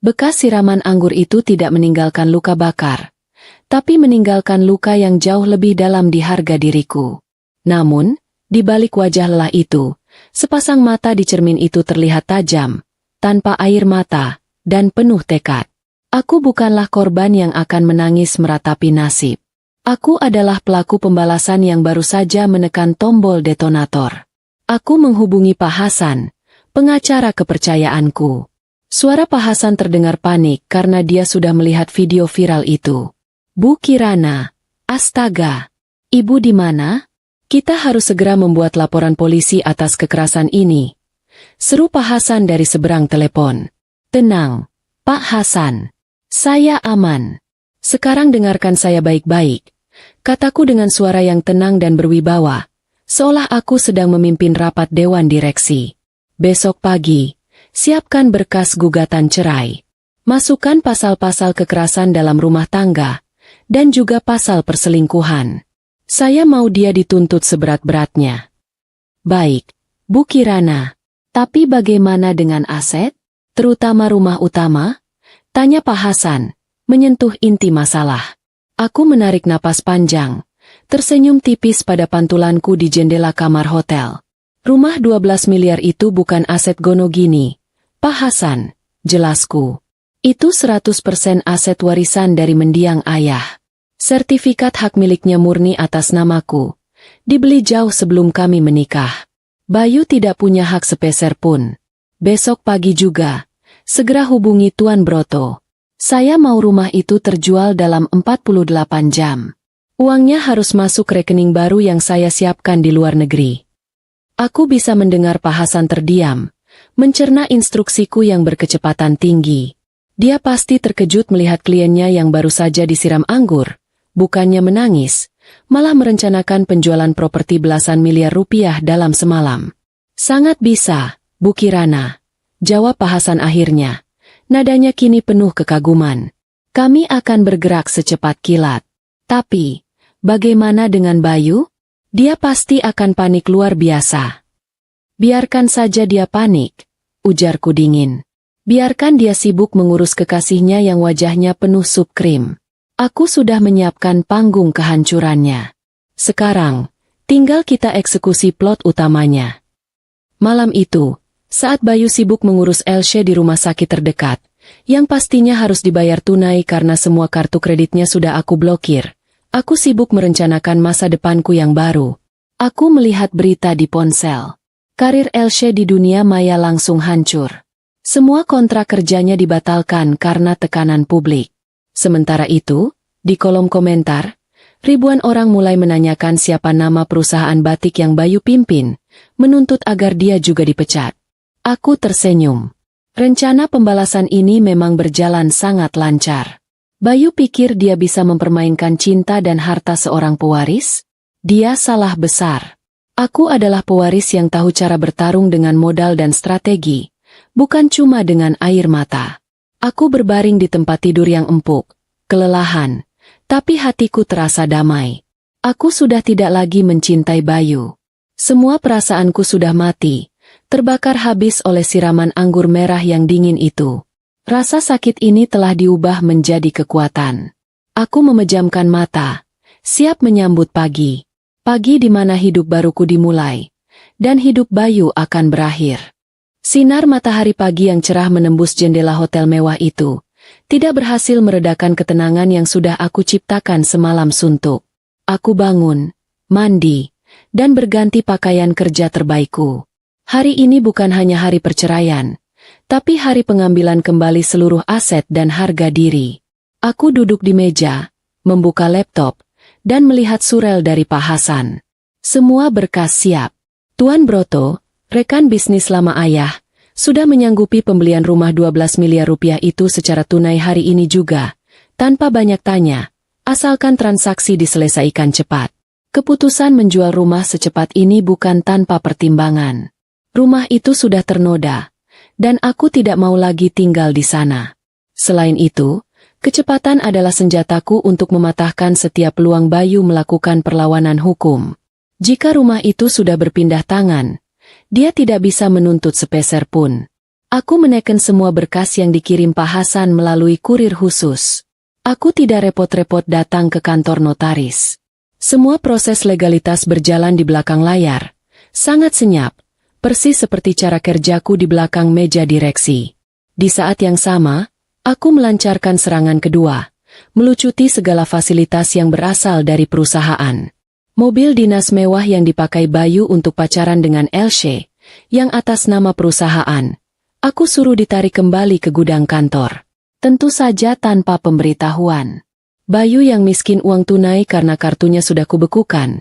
Bekas siraman anggur itu tidak meninggalkan luka bakar, tapi meninggalkan luka yang jauh lebih dalam di harga diriku. Namun, di balik wajah lelah itu, sepasang mata di cermin itu terlihat tajam, tanpa air mata, dan penuh tekad. Aku bukanlah korban yang akan menangis meratapi nasib. Aku adalah pelaku pembalasan yang baru saja menekan tombol detonator. Aku menghubungi Pak Hasan, pengacara kepercayaanku. Suara Pak Hasan terdengar panik karena dia sudah melihat video viral itu. Bu Kirana, astaga, Ibu di mana? Kita harus segera membuat laporan polisi atas kekerasan ini. Seru Pak Hasan dari seberang telepon. Tenang, Pak Hasan. Saya aman. Sekarang dengarkan saya baik-baik. Kataku dengan suara yang tenang dan berwibawa, seolah aku sedang memimpin rapat dewan direksi. Besok pagi, siapkan berkas gugatan cerai. Masukkan pasal-pasal kekerasan dalam rumah tangga, dan juga pasal perselingkuhan. Saya mau dia dituntut seberat-beratnya. Baik, Bu Kirana. Tapi bagaimana dengan aset? Terutama rumah utama? Tanya Pak Hasan, menyentuh inti masalah. Aku menarik napas panjang, tersenyum tipis pada pantulanku di jendela kamar hotel. Rumah 12 miliar itu bukan aset Gonogini, Pak Hasan, jelasku. Itu 100% aset warisan dari mendiang ayah. Sertifikat hak miliknya murni atas namaku. Dibeli jauh sebelum kami menikah. Bayu tidak punya hak sepeser pun. Besok pagi juga, segera hubungi Tuan Broto. Saya mau rumah itu terjual dalam 48 jam. Uangnya harus masuk rekening baru yang saya siapkan di luar negeri. Aku bisa mendengar Pak Hasan terdiam, mencerna instruksiku yang berkecepatan tinggi. Dia pasti terkejut melihat kliennya yang baru saja disiram anggur, bukannya menangis, malah merencanakan penjualan properti belasan miliar rupiah dalam semalam. Sangat bisa, Bu Kirana, jawab Pak Hasan akhirnya. Nadanya kini penuh kekaguman. Kami akan bergerak secepat kilat. Tapi, bagaimana dengan Bayu? Dia pasti akan panik luar biasa. Biarkan saja dia panik, ujarku dingin. Biarkan dia sibuk mengurus kekasihnya yang wajahnya penuh sup krim. Aku sudah menyiapkan panggung kehancurannya. Sekarang, tinggal kita eksekusi plot utamanya. Malam itu, saat Bayu sibuk mengurus Elsie di rumah sakit terdekat, yang pastinya harus dibayar tunai karena semua kartu kreditnya sudah aku blokir, aku sibuk merencanakan masa depanku yang baru. Aku melihat berita di ponsel. Karir Elsie di dunia maya langsung hancur. Semua kontrak kerjanya dibatalkan karena tekanan publik. Sementara itu, di kolom komentar, ribuan orang mulai menanyakan siapa nama perusahaan batik yang Bayu pimpin, menuntut agar dia juga dipecat. Aku tersenyum. Rencana pembalasan ini memang berjalan sangat lancar. Bayu pikir dia bisa mempermainkan cinta dan harta seorang pewaris? Dia salah besar. Aku adalah pewaris yang tahu cara bertarung dengan modal dan strategi, bukan cuma dengan air mata. Aku berbaring di tempat tidur yang empuk, kelelahan, tapi hatiku terasa damai. Aku sudah tidak lagi mencintai Bayu. Semua perasaanku sudah mati, terbakar habis oleh siraman anggur merah yang dingin itu. Rasa sakit ini telah diubah menjadi kekuatan. Aku memejamkan mata, siap menyambut pagi. Pagi di mana hidup baruku dimulai, dan hidup Bayu akan berakhir. Sinar matahari pagi yang cerah menembus jendela hotel mewah itu, tidak berhasil meredakan ketenangan yang sudah aku ciptakan semalam suntuk. Aku bangun, mandi, dan berganti pakaian kerja terbaikku. Hari ini bukan hanya hari perceraian, tapi hari pengambilan kembali seluruh aset dan harga diri. Aku duduk di meja, membuka laptop, dan melihat surel dari Pak Hasan. Semua berkas siap. Tuan Broto, rekan bisnis lama ayah, sudah menyanggupi pembelian rumah 12 miliar rupiah itu secara tunai hari ini juga, tanpa banyak tanya, asalkan transaksi diselesaikan cepat. Keputusan menjual rumah secepat ini bukan tanpa pertimbangan. Rumah itu sudah ternoda, dan aku tidak mau lagi tinggal di sana. Selain itu, kecepatan adalah senjataku untuk mematahkan setiap peluang Bayu melakukan perlawanan hukum. Jika rumah itu sudah berpindah tangan, dia tidak bisa menuntut sepeser pun. Aku menekan semua berkas yang dikirim Pak Hasan melalui kurir khusus. Aku tidak repot-repot datang ke kantor notaris. Semua proses legalitas berjalan di belakang layar. Sangat senyap, persis seperti cara kerjaku di belakang meja direksi. Di saat yang sama, aku melancarkan serangan kedua, melucuti segala fasilitas yang berasal dari perusahaan. Mobil dinas mewah yang dipakai Bayu untuk pacaran dengan Elsie, yang atas nama perusahaan, aku suruh ditarik kembali ke gudang kantor. Tentu saja tanpa pemberitahuan. Bayu yang miskin uang tunai karena kartunya sudah kubekukan,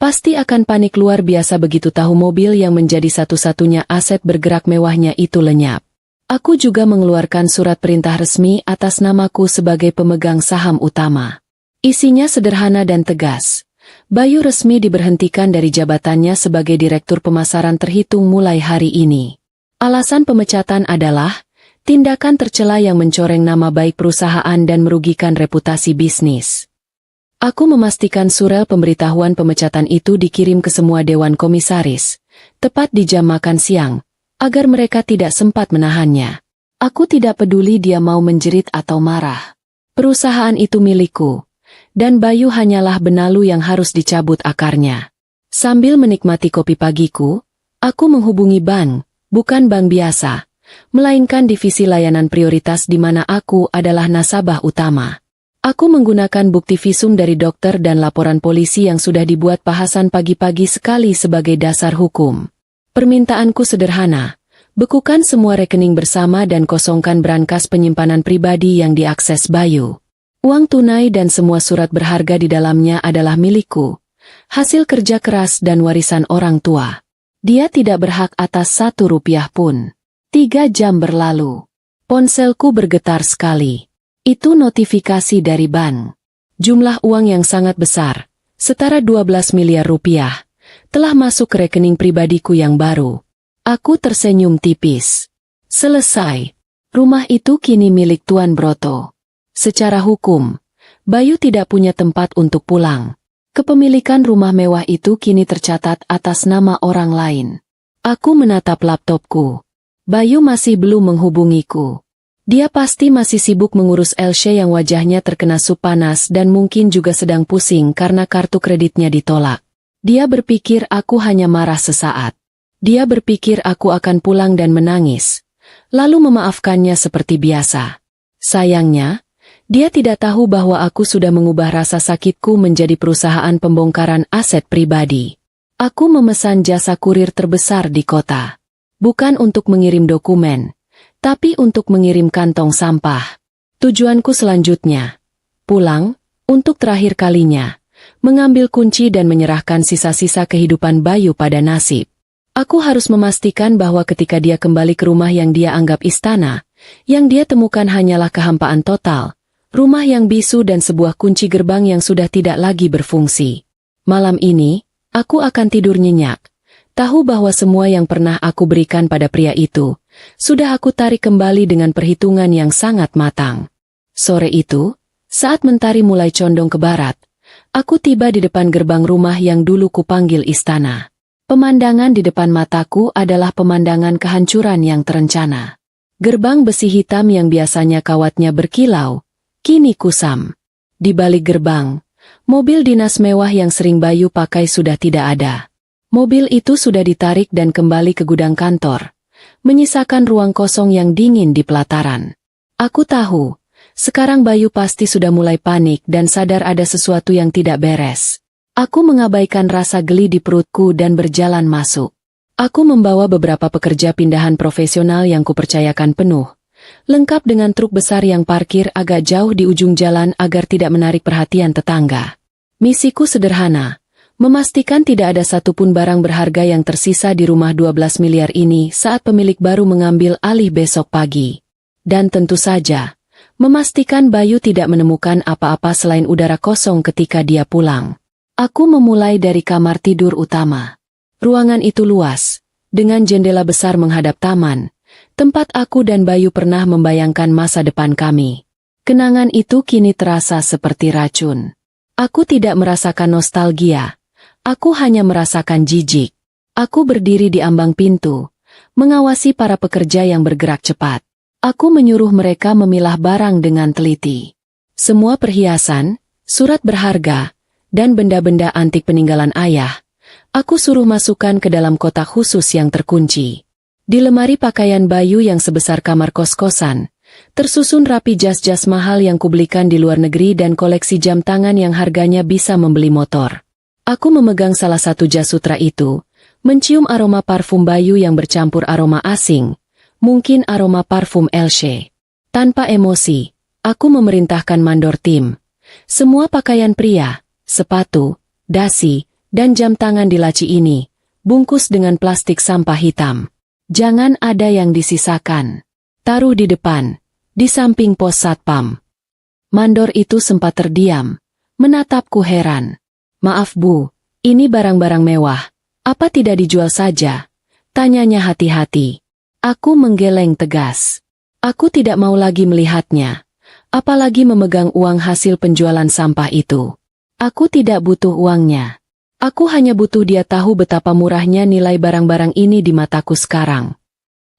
pasti akan panik luar biasa begitu tahu mobil yang menjadi satu-satunya aset bergerak mewahnya itu lenyap. Aku juga mengeluarkan surat perintah resmi atas namaku sebagai pemegang saham utama. Isinya sederhana dan tegas. Bayu resmi diberhentikan dari jabatannya sebagai direktur pemasaran terhitung mulai hari ini. Alasan pemecatan adalah tindakan tercela yang mencoreng nama baik perusahaan dan merugikan reputasi bisnis. Aku memastikan surel pemberitahuan pemecatan itu dikirim ke semua dewan komisaris, tepat di jam makan siang, agar mereka tidak sempat menahannya. Aku tidak peduli dia mau menjerit atau marah. Perusahaan itu milikku. Dan Bayu hanyalah benalu yang harus dicabut akarnya. Sambil menikmati kopi pagiku, aku menghubungi bank, bukan bank biasa, melainkan divisi layanan prioritas di mana aku adalah nasabah utama. Aku menggunakan bukti visum dari dokter dan laporan polisi yang sudah dibuat Pak Hasan pagi-pagi sekali sebagai dasar hukum. Permintaanku sederhana, bekukan semua rekening bersama dan kosongkan brankas penyimpanan pribadi yang diakses Bayu. Uang tunai dan semua surat berharga di dalamnya adalah milikku, hasil kerja keras dan warisan orang tua. Dia tidak berhak atas 1 rupiah pun. 3 jam berlalu. Ponselku bergetar sekali. Itu notifikasi dari bank. Jumlah uang yang sangat besar, setara 12 miliar rupiah, telah masuk ke rekening pribadiku yang baru. Aku tersenyum tipis. Selesai. Rumah itu kini milik Tuan Broto. Secara hukum, Bayu tidak punya tempat untuk pulang. Kepemilikan rumah mewah itu kini tercatat atas nama orang lain. Aku menatap laptopku. Bayu masih belum menghubungiku. Dia pasti masih sibuk mengurus Elsie yang wajahnya terkena sup panas dan mungkin juga sedang pusing karena kartu kreditnya ditolak. Dia berpikir aku hanya marah sesaat. Dia berpikir aku akan pulang dan menangis, lalu memaafkannya seperti biasa. Sayangnya, dia tidak tahu bahwa aku sudah mengubah rasa sakitku menjadi perusahaan pembongkaran aset pribadi. Aku memesan jasa kurir terbesar di kota. Bukan untuk mengirim dokumen, tapi untuk mengirim kantong sampah. Tujuanku selanjutnya, pulang, untuk terakhir kalinya, mengambil kunci dan menyerahkan sisa-sisa kehidupan Bayu pada nasib. Aku harus memastikan bahwa ketika dia kembali ke rumah yang dia anggap istana, yang dia temukan hanyalah kehampaan total. Rumah yang bisu dan sebuah kunci gerbang yang sudah tidak lagi berfungsi. Malam ini, aku akan tidur nyenyak. Tahu bahwa semua yang pernah aku berikan pada pria itu, sudah aku tarik kembali dengan perhitungan yang sangat matang. Sore itu, saat mentari mulai condong ke barat, aku tiba di depan gerbang rumah yang dulu kupanggil istana. Pemandangan di depan mataku adalah pemandangan kehancuran yang terencana. Gerbang besi hitam yang biasanya kawatnya berkilau, kini kusam. Di balik gerbang, mobil dinas mewah yang sering Bayu pakai sudah tidak ada. Mobil itu sudah ditarik dan kembali ke gudang kantor, menyisakan ruang kosong yang dingin di pelataran. Aku tahu, sekarang Bayu pasti sudah mulai panik dan sadar ada sesuatu yang tidak beres. Aku mengabaikan rasa geli di perutku dan berjalan masuk. Aku membawa beberapa pekerja pindahan profesional yang kupercayakan penuh, lengkap dengan truk besar yang parkir agak jauh di ujung jalan agar tidak menarik perhatian tetangga. Misiku sederhana, memastikan tidak ada satupun barang berharga yang tersisa di rumah 12 miliar ini saat pemilik baru mengambil alih besok pagi. Dan tentu saja, memastikan Bayu tidak menemukan apa-apa selain udara kosong ketika dia pulang. Aku memulai dari kamar tidur utama. Ruangan itu luas, dengan jendela besar menghadap taman. Tempat aku dan Bayu pernah membayangkan masa depan kami. Kenangan itu kini terasa seperti racun. Aku tidak merasakan nostalgia. Aku hanya merasakan jijik. Aku berdiri di ambang pintu, mengawasi para pekerja yang bergerak cepat. Aku menyuruh mereka memilah barang dengan teliti. Semua perhiasan, surat berharga, dan benda-benda antik peninggalan ayah, aku suruh masukkan ke dalam kotak khusus yang terkunci. Di lemari pakaian Bayu yang sebesar kamar kos-kosan, tersusun rapi jas-jas mahal yang kubelikan di luar negeri dan koleksi jam tangan yang harganya bisa membeli motor. Aku memegang salah satu jas sutra itu, mencium aroma parfum Bayu yang bercampur aroma asing, mungkin aroma parfum Elsie. Tanpa emosi, aku memerintahkan mandor tim. Semua pakaian pria, sepatu, dasi, dan jam tangan di laci ini, bungkus dengan plastik sampah hitam. Jangan ada yang disisakan. Taruh di depan, di samping pos satpam. Mandor itu sempat terdiam, menatapku heran. Maaf Bu, ini barang-barang mewah, apa tidak dijual saja? Tanyanya hati-hati. Aku menggeleng tegas. Aku tidak mau lagi melihatnya, apalagi memegang uang hasil penjualan sampah itu. Aku tidak butuh uangnya. Aku hanya butuh dia tahu betapa murahnya nilai barang-barang ini di mataku sekarang.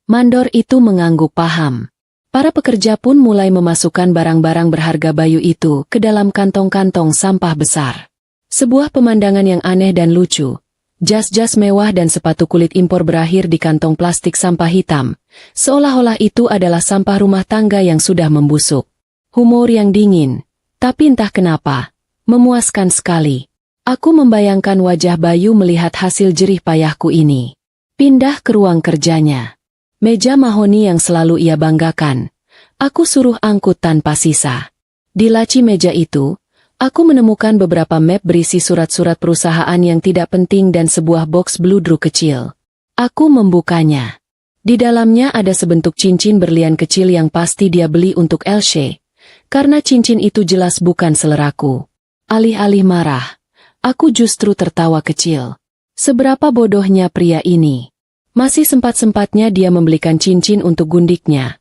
Mandor itu mengangguk paham. Para pekerja pun mulai memasukkan barang-barang berharga Bayu itu ke dalam kantong-kantong sampah besar. Sebuah pemandangan yang aneh dan lucu. Jas-jas mewah dan sepatu kulit impor berakhir di kantong plastik sampah hitam, seolah-olah itu adalah sampah rumah tangga yang sudah membusuk. Humor yang dingin, tapi entah kenapa, memuaskan sekali. Aku membayangkan wajah Bayu melihat hasil jerih payahku ini. Pindah ke ruang kerjanya. Meja mahoni yang selalu ia banggakan. Aku suruh angkut tanpa sisa. Di laci meja itu, aku menemukan beberapa map berisi surat-surat perusahaan yang tidak penting dan sebuah box bludru kecil. Aku membukanya. Di dalamnya ada sebentuk cincin berlian kecil yang pasti dia beli untuk Elsie, karena cincin itu jelas bukan seleraku. Alih-alih marah, aku justru tertawa kecil. Seberapa bodohnya pria ini. Masih sempat-sempatnya dia membelikan cincin untuk gundiknya.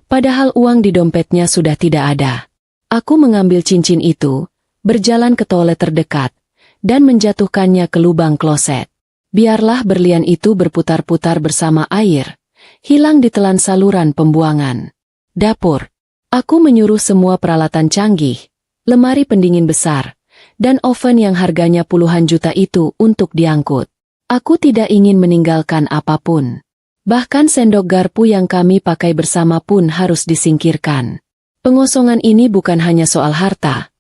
Padahal uang di dompetnya sudah tidak ada. Aku mengambil cincin itu, berjalan ke toilet terdekat, dan menjatuhkannya ke lubang kloset. Biarlah berlian itu berputar-putar bersama air, hilang ditelan saluran pembuangan. Dapur. Aku menyuruh semua peralatan canggih, lemari pendingin besar, dan oven yang harganya puluhan juta itu untuk diangkut. Aku tidak ingin meninggalkan apapun. Bahkan sendok garpu yang kami pakai bersama pun harus disingkirkan. Pengosongan ini bukan hanya soal harta,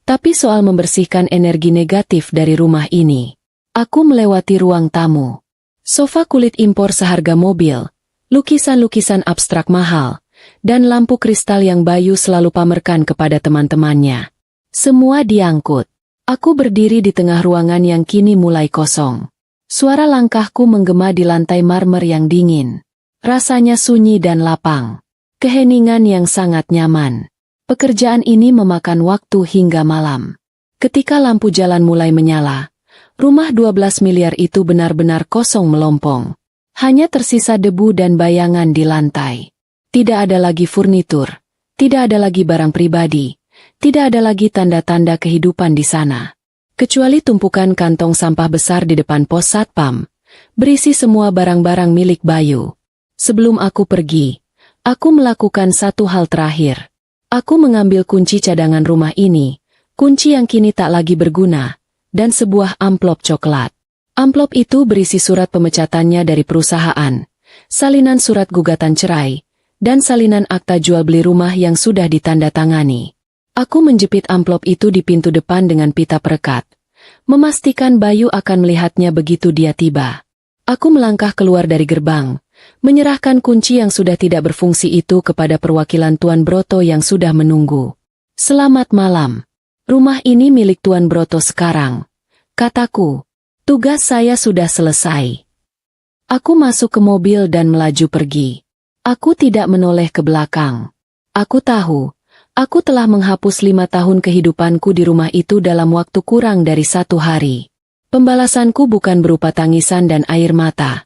tapi soal membersihkan energi negatif dari rumah ini. Aku melewati ruang tamu. Sofa kulit impor seharga mobil, lukisan-lukisan abstrak mahal, dan lampu kristal yang Bayu selalu pamerkan kepada teman-temannya. Semua diangkut. Aku berdiri di tengah ruangan yang kini mulai kosong. Suara langkahku menggema di lantai marmer yang dingin. Rasanya sunyi dan lapang. Keheningan yang sangat nyaman. Pekerjaan ini memakan waktu hingga malam. Ketika lampu jalan mulai menyala, rumah 12 miliar itu benar-benar kosong melompong. Hanya tersisa debu dan bayangan di lantai. Tidak ada lagi furnitur, tidak ada lagi barang pribadi, tidak ada lagi tanda-tanda kehidupan di sana. Kecuali tumpukan kantong sampah besar di depan pos satpam, berisi semua barang-barang milik Bayu. Sebelum aku pergi, aku melakukan satu hal terakhir. Aku mengambil kunci cadangan rumah ini, kunci yang kini tak lagi berguna, dan sebuah amplop coklat. Amplop itu berisi surat pemecatannya dari perusahaan, salinan surat gugatan cerai, dan salinan akta jual beli rumah yang sudah ditandatangani. Aku menjepit amplop itu di pintu depan dengan pita perekat, memastikan Bayu akan melihatnya begitu dia tiba. Aku melangkah keluar dari gerbang, menyerahkan kunci yang sudah tidak berfungsi itu kepada perwakilan Tuan Broto yang sudah menunggu. Selamat malam. Rumah ini milik Tuan Broto sekarang, kataku. Tugas saya sudah selesai. Aku masuk ke mobil dan melaju pergi. Aku tidak menoleh ke belakang. Aku tahu, aku telah menghapus 5 tahun kehidupanku di rumah itu dalam waktu kurang dari 1 hari. Pembalasanku bukan berupa tangisan dan air mata,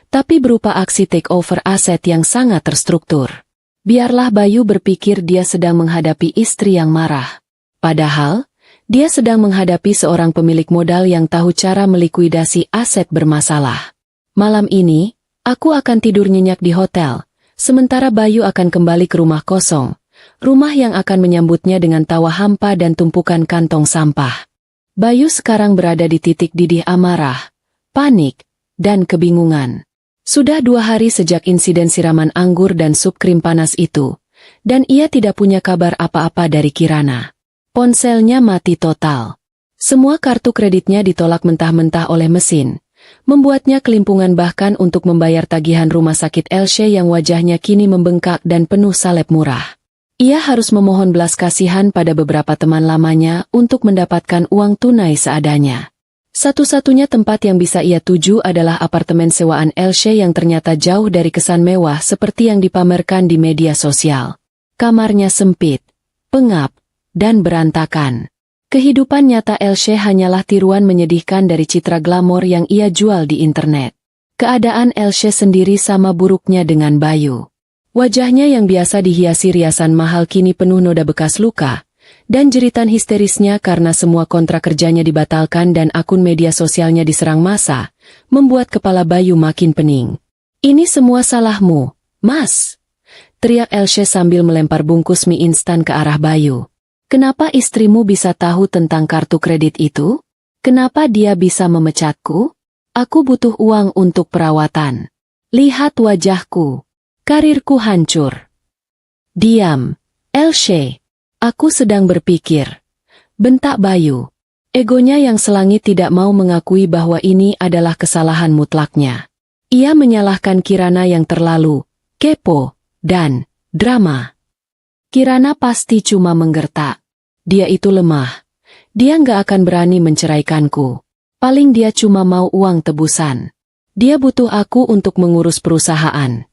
tapi berupa aksi take over aset yang sangat terstruktur. Biarlah Bayu berpikir dia sedang menghadapi istri yang marah. Padahal, dia sedang menghadapi seorang pemilik modal yang tahu cara melikuidasi aset bermasalah. Malam ini, aku akan tidur nyenyak di hotel, sementara Bayu akan kembali ke rumah kosong, rumah yang akan menyambutnya dengan tawa hampa dan tumpukan kantong sampah. Bayu sekarang berada di titik didih amarah, panik, dan kebingungan. Sudah 2 hari sejak insiden siraman anggur dan sup krim panas itu, dan ia tidak punya kabar apa-apa dari Kirana. Ponselnya mati total. Semua kartu kreditnya ditolak mentah-mentah oleh mesin, membuatnya kelimpungan bahkan untuk membayar tagihan rumah sakit Elsie yang wajahnya kini membengkak dan penuh salep murah. Ia harus memohon belas kasihan pada beberapa teman lamanya untuk mendapatkan uang tunai seadanya. Satu-satunya tempat yang bisa ia tuju adalah apartemen sewaan Elsie yang ternyata jauh dari kesan mewah seperti yang dipamerkan di media sosial. Kamarnya sempit, pengap, dan berantakan. Kehidupan nyata Elsie hanyalah tiruan menyedihkan dari citra glamor yang ia jual di internet. Keadaan Elsie sendiri sama buruknya dengan Bayu. Wajahnya yang biasa dihiasi riasan mahal kini penuh noda bekas luka, dan jeritan histerisnya karena semua kontrak kerjanya dibatalkan dan akun media sosialnya diserang massa, membuat kepala Bayu makin pening. "Ini semua salahmu, Mas!" teriak Elsie sambil melempar bungkus mie instan ke arah Bayu. "Kenapa istrimu bisa tahu tentang kartu kredit itu? Kenapa dia bisa memecatku? Aku butuh uang untuk perawatan. Lihat wajahku. Karirku hancur." "Diam, Elsie. Aku sedang berpikir," bentak Bayu. Egonya yang selangit tidak mau mengakui bahwa ini adalah kesalahan mutlaknya. Ia menyalahkan Kirana yang terlalu kepo dan drama. Kirana pasti cuma menggertak. Dia itu lemah. Dia nggak akan berani menceraikanku. Paling dia cuma mau uang tebusan. Dia butuh aku untuk mengurus perusahaan.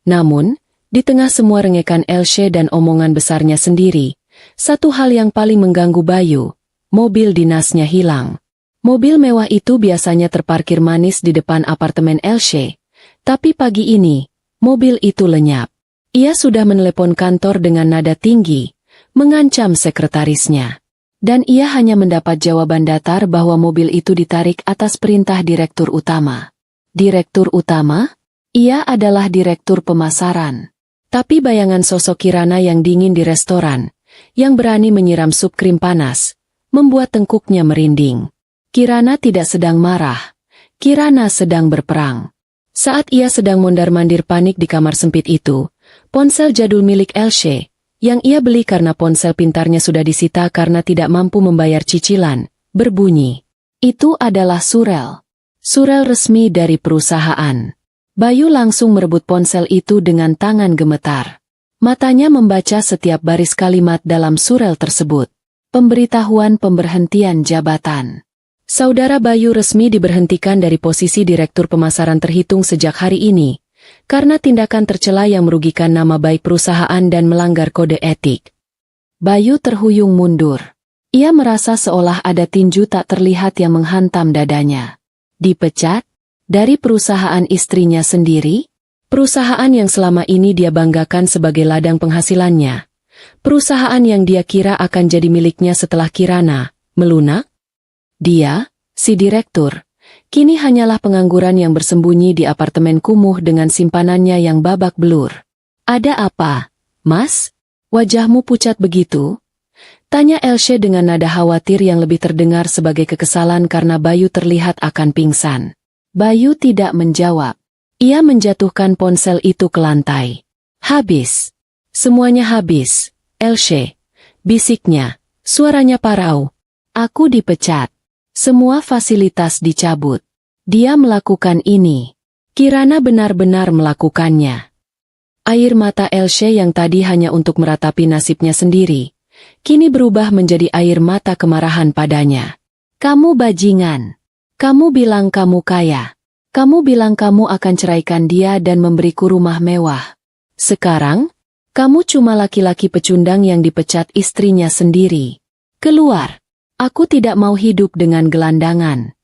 Namun, di tengah semua rengekan Elsie dan omongan besarnya sendiri, satu hal yang paling mengganggu Bayu, mobil dinasnya hilang. Mobil mewah itu biasanya terparkir manis di depan apartemen Elsie, tapi pagi ini, mobil itu lenyap. Ia sudah menelepon kantor dengan nada tinggi, mengancam sekretarisnya. Dan ia hanya mendapat jawaban datar bahwa mobil itu ditarik atas perintah direktur utama. Direktur utama? Ia adalah direktur pemasaran. Tapi bayangan sosok Kirana yang dingin di restoran, yang berani menyiram sup krim panas, membuat tengkuknya merinding. Kirana tidak sedang marah. Kirana sedang berperang. Saat ia sedang mondar-mandir panik di kamar sempit itu, ponsel jadul milik Elsie, yang ia beli karena ponsel pintarnya sudah disita karena tidak mampu membayar cicilan, berbunyi. Itu adalah surel. Surel resmi dari perusahaan. Bayu langsung merebut ponsel itu dengan tangan gemetar. Matanya membaca setiap baris kalimat dalam surel tersebut. Pemberitahuan pemberhentian jabatan. Saudara Bayu resmi diberhentikan dari posisi direktur pemasaran terhitung sejak hari ini, karena tindakan tercela yang merugikan nama baik perusahaan dan melanggar kode etik. Bayu terhuyung mundur. Ia merasa seolah ada tinju tak terlihat yang menghantam dadanya. Dipecat? Dari perusahaan istrinya sendiri? Perusahaan yang selama ini dia banggakan sebagai ladang penghasilannya. Perusahaan yang dia kira akan jadi miliknya setelah Kirana melunak? Dia, si direktur, kini hanyalah pengangguran yang bersembunyi di apartemen kumuh dengan simpanannya yang babak belur. Ada apa, Mas? Wajahmu pucat begitu? Tanya Elsie dengan nada khawatir yang lebih terdengar sebagai kekesalan karena Bayu terlihat akan pingsan. Bayu tidak menjawab. Ia menjatuhkan ponsel itu ke lantai. Habis. Semuanya habis, Elsie. Bisiknya, suaranya parau. Aku dipecat. Semua fasilitas dicabut. Dia melakukan ini. Kirana benar-benar melakukannya. Air mata Elsie yang tadi hanya untuk meratapi nasibnya sendiri, kini berubah menjadi air mata kemarahan padanya. Kamu bajingan. Kamu bilang kamu kaya. Kamu bilang kamu akan ceraikan dia dan memberiku rumah mewah. Sekarang, kamu cuma laki-laki pecundang yang dipecat istrinya sendiri. Keluar. Aku tidak mau hidup dengan gelandangan.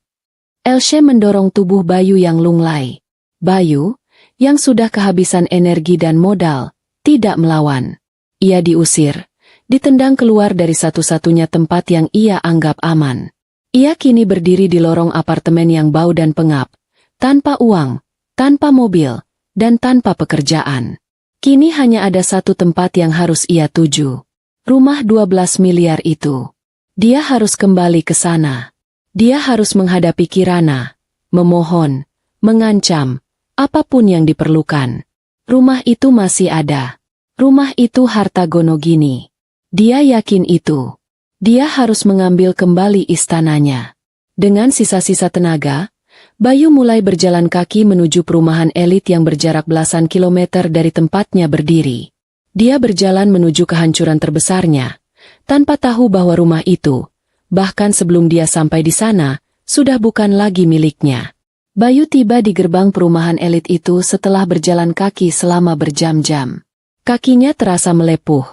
Elsie mendorong tubuh Bayu yang lunglai. Bayu, yang sudah kehabisan energi dan modal, tidak melawan. Ia diusir, ditendang keluar dari satu-satunya tempat yang ia anggap aman. Ia kini berdiri di lorong apartemen yang bau dan pengap, tanpa uang, tanpa mobil, dan tanpa pekerjaan. Kini hanya ada satu tempat yang harus ia tuju. Rumah 12 miliar itu. Dia harus kembali ke sana. Dia harus menghadapi Kirana, memohon, mengancam, apapun yang diperlukan. Rumah itu masih ada. Rumah itu harta Gonogini. Dia yakin itu. Dia harus mengambil kembali istananya. Dengan sisa-sisa tenaga, Bayu mulai berjalan kaki menuju perumahan elit yang berjarak belasan kilometer dari tempatnya berdiri. Dia berjalan menuju kehancuran terbesarnya, tanpa tahu bahwa rumah itu, bahkan sebelum dia sampai di sana, sudah bukan lagi miliknya. Bayu tiba di gerbang perumahan elit itu setelah berjalan kaki selama berjam-jam. Kakinya terasa melepuh,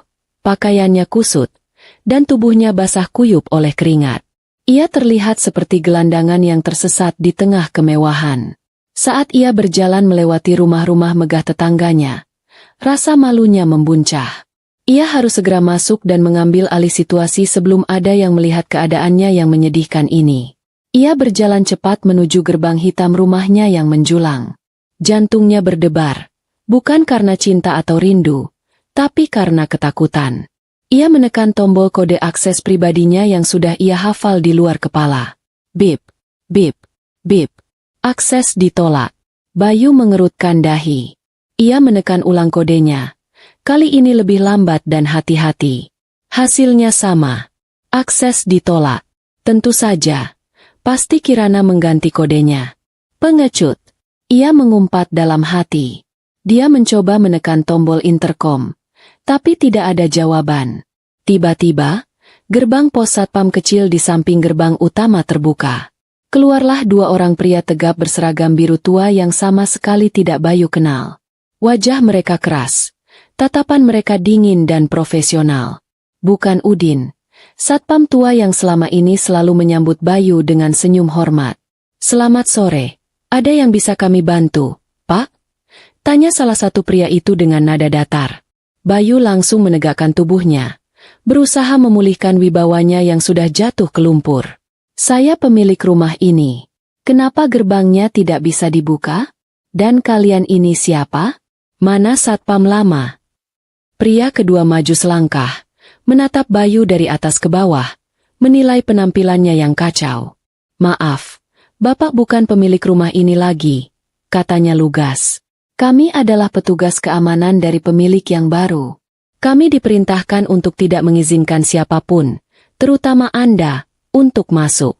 pakaiannya kusut, dan tubuhnya basah kuyup oleh keringat. Ia terlihat seperti gelandangan yang tersesat di tengah kemewahan. Saat ia berjalan melewati rumah-rumah megah tetangganya, rasa malunya membuncah. Ia harus segera masuk dan mengambil alih situasi sebelum ada yang melihat keadaannya yang menyedihkan ini. Ia berjalan cepat menuju gerbang hitam rumahnya yang menjulang. Jantungnya berdebar, bukan karena cinta atau rindu, tapi karena ketakutan. Ia menekan tombol kode akses pribadinya yang sudah ia hafal di luar kepala. Bip, bip, bip. Akses ditolak. Bayu mengerutkan dahi. Ia menekan ulang kodenya. Kali ini lebih lambat dan hati-hati. Hasilnya sama. Akses ditolak. Tentu saja. Pasti Kirana mengganti kodenya. Pengecut. Ia mengumpat dalam hati. Dia mencoba menekan tombol intercom. Tapi tidak ada jawaban. Tiba-tiba, gerbang pos satpam kecil di samping gerbang utama terbuka. Keluarlah dua orang pria tegap berseragam biru tua yang sama sekali tidak Bayu kenal. Wajah mereka keras. Tatapan mereka dingin dan profesional. Bukan Udin, satpam tua yang selama ini selalu menyambut Bayu dengan senyum hormat. Selamat sore, ada yang bisa kami bantu, Pak? Tanya salah satu pria itu dengan nada datar. Bayu langsung menegakkan tubuhnya, berusaha memulihkan wibawanya yang sudah jatuh ke lumpur. Saya pemilik rumah ini. Kenapa gerbangnya tidak bisa dibuka? Dan kalian ini siapa? Mana satpam lama? Pria kedua maju selangkah, menatap Bayu dari atas ke bawah, menilai penampilannya yang kacau. Maaf, Bapak bukan pemilik rumah ini lagi, katanya lugas. Kami adalah petugas keamanan dari pemilik yang baru. Kami diperintahkan untuk tidak mengizinkan siapapun, terutama Anda, untuk masuk.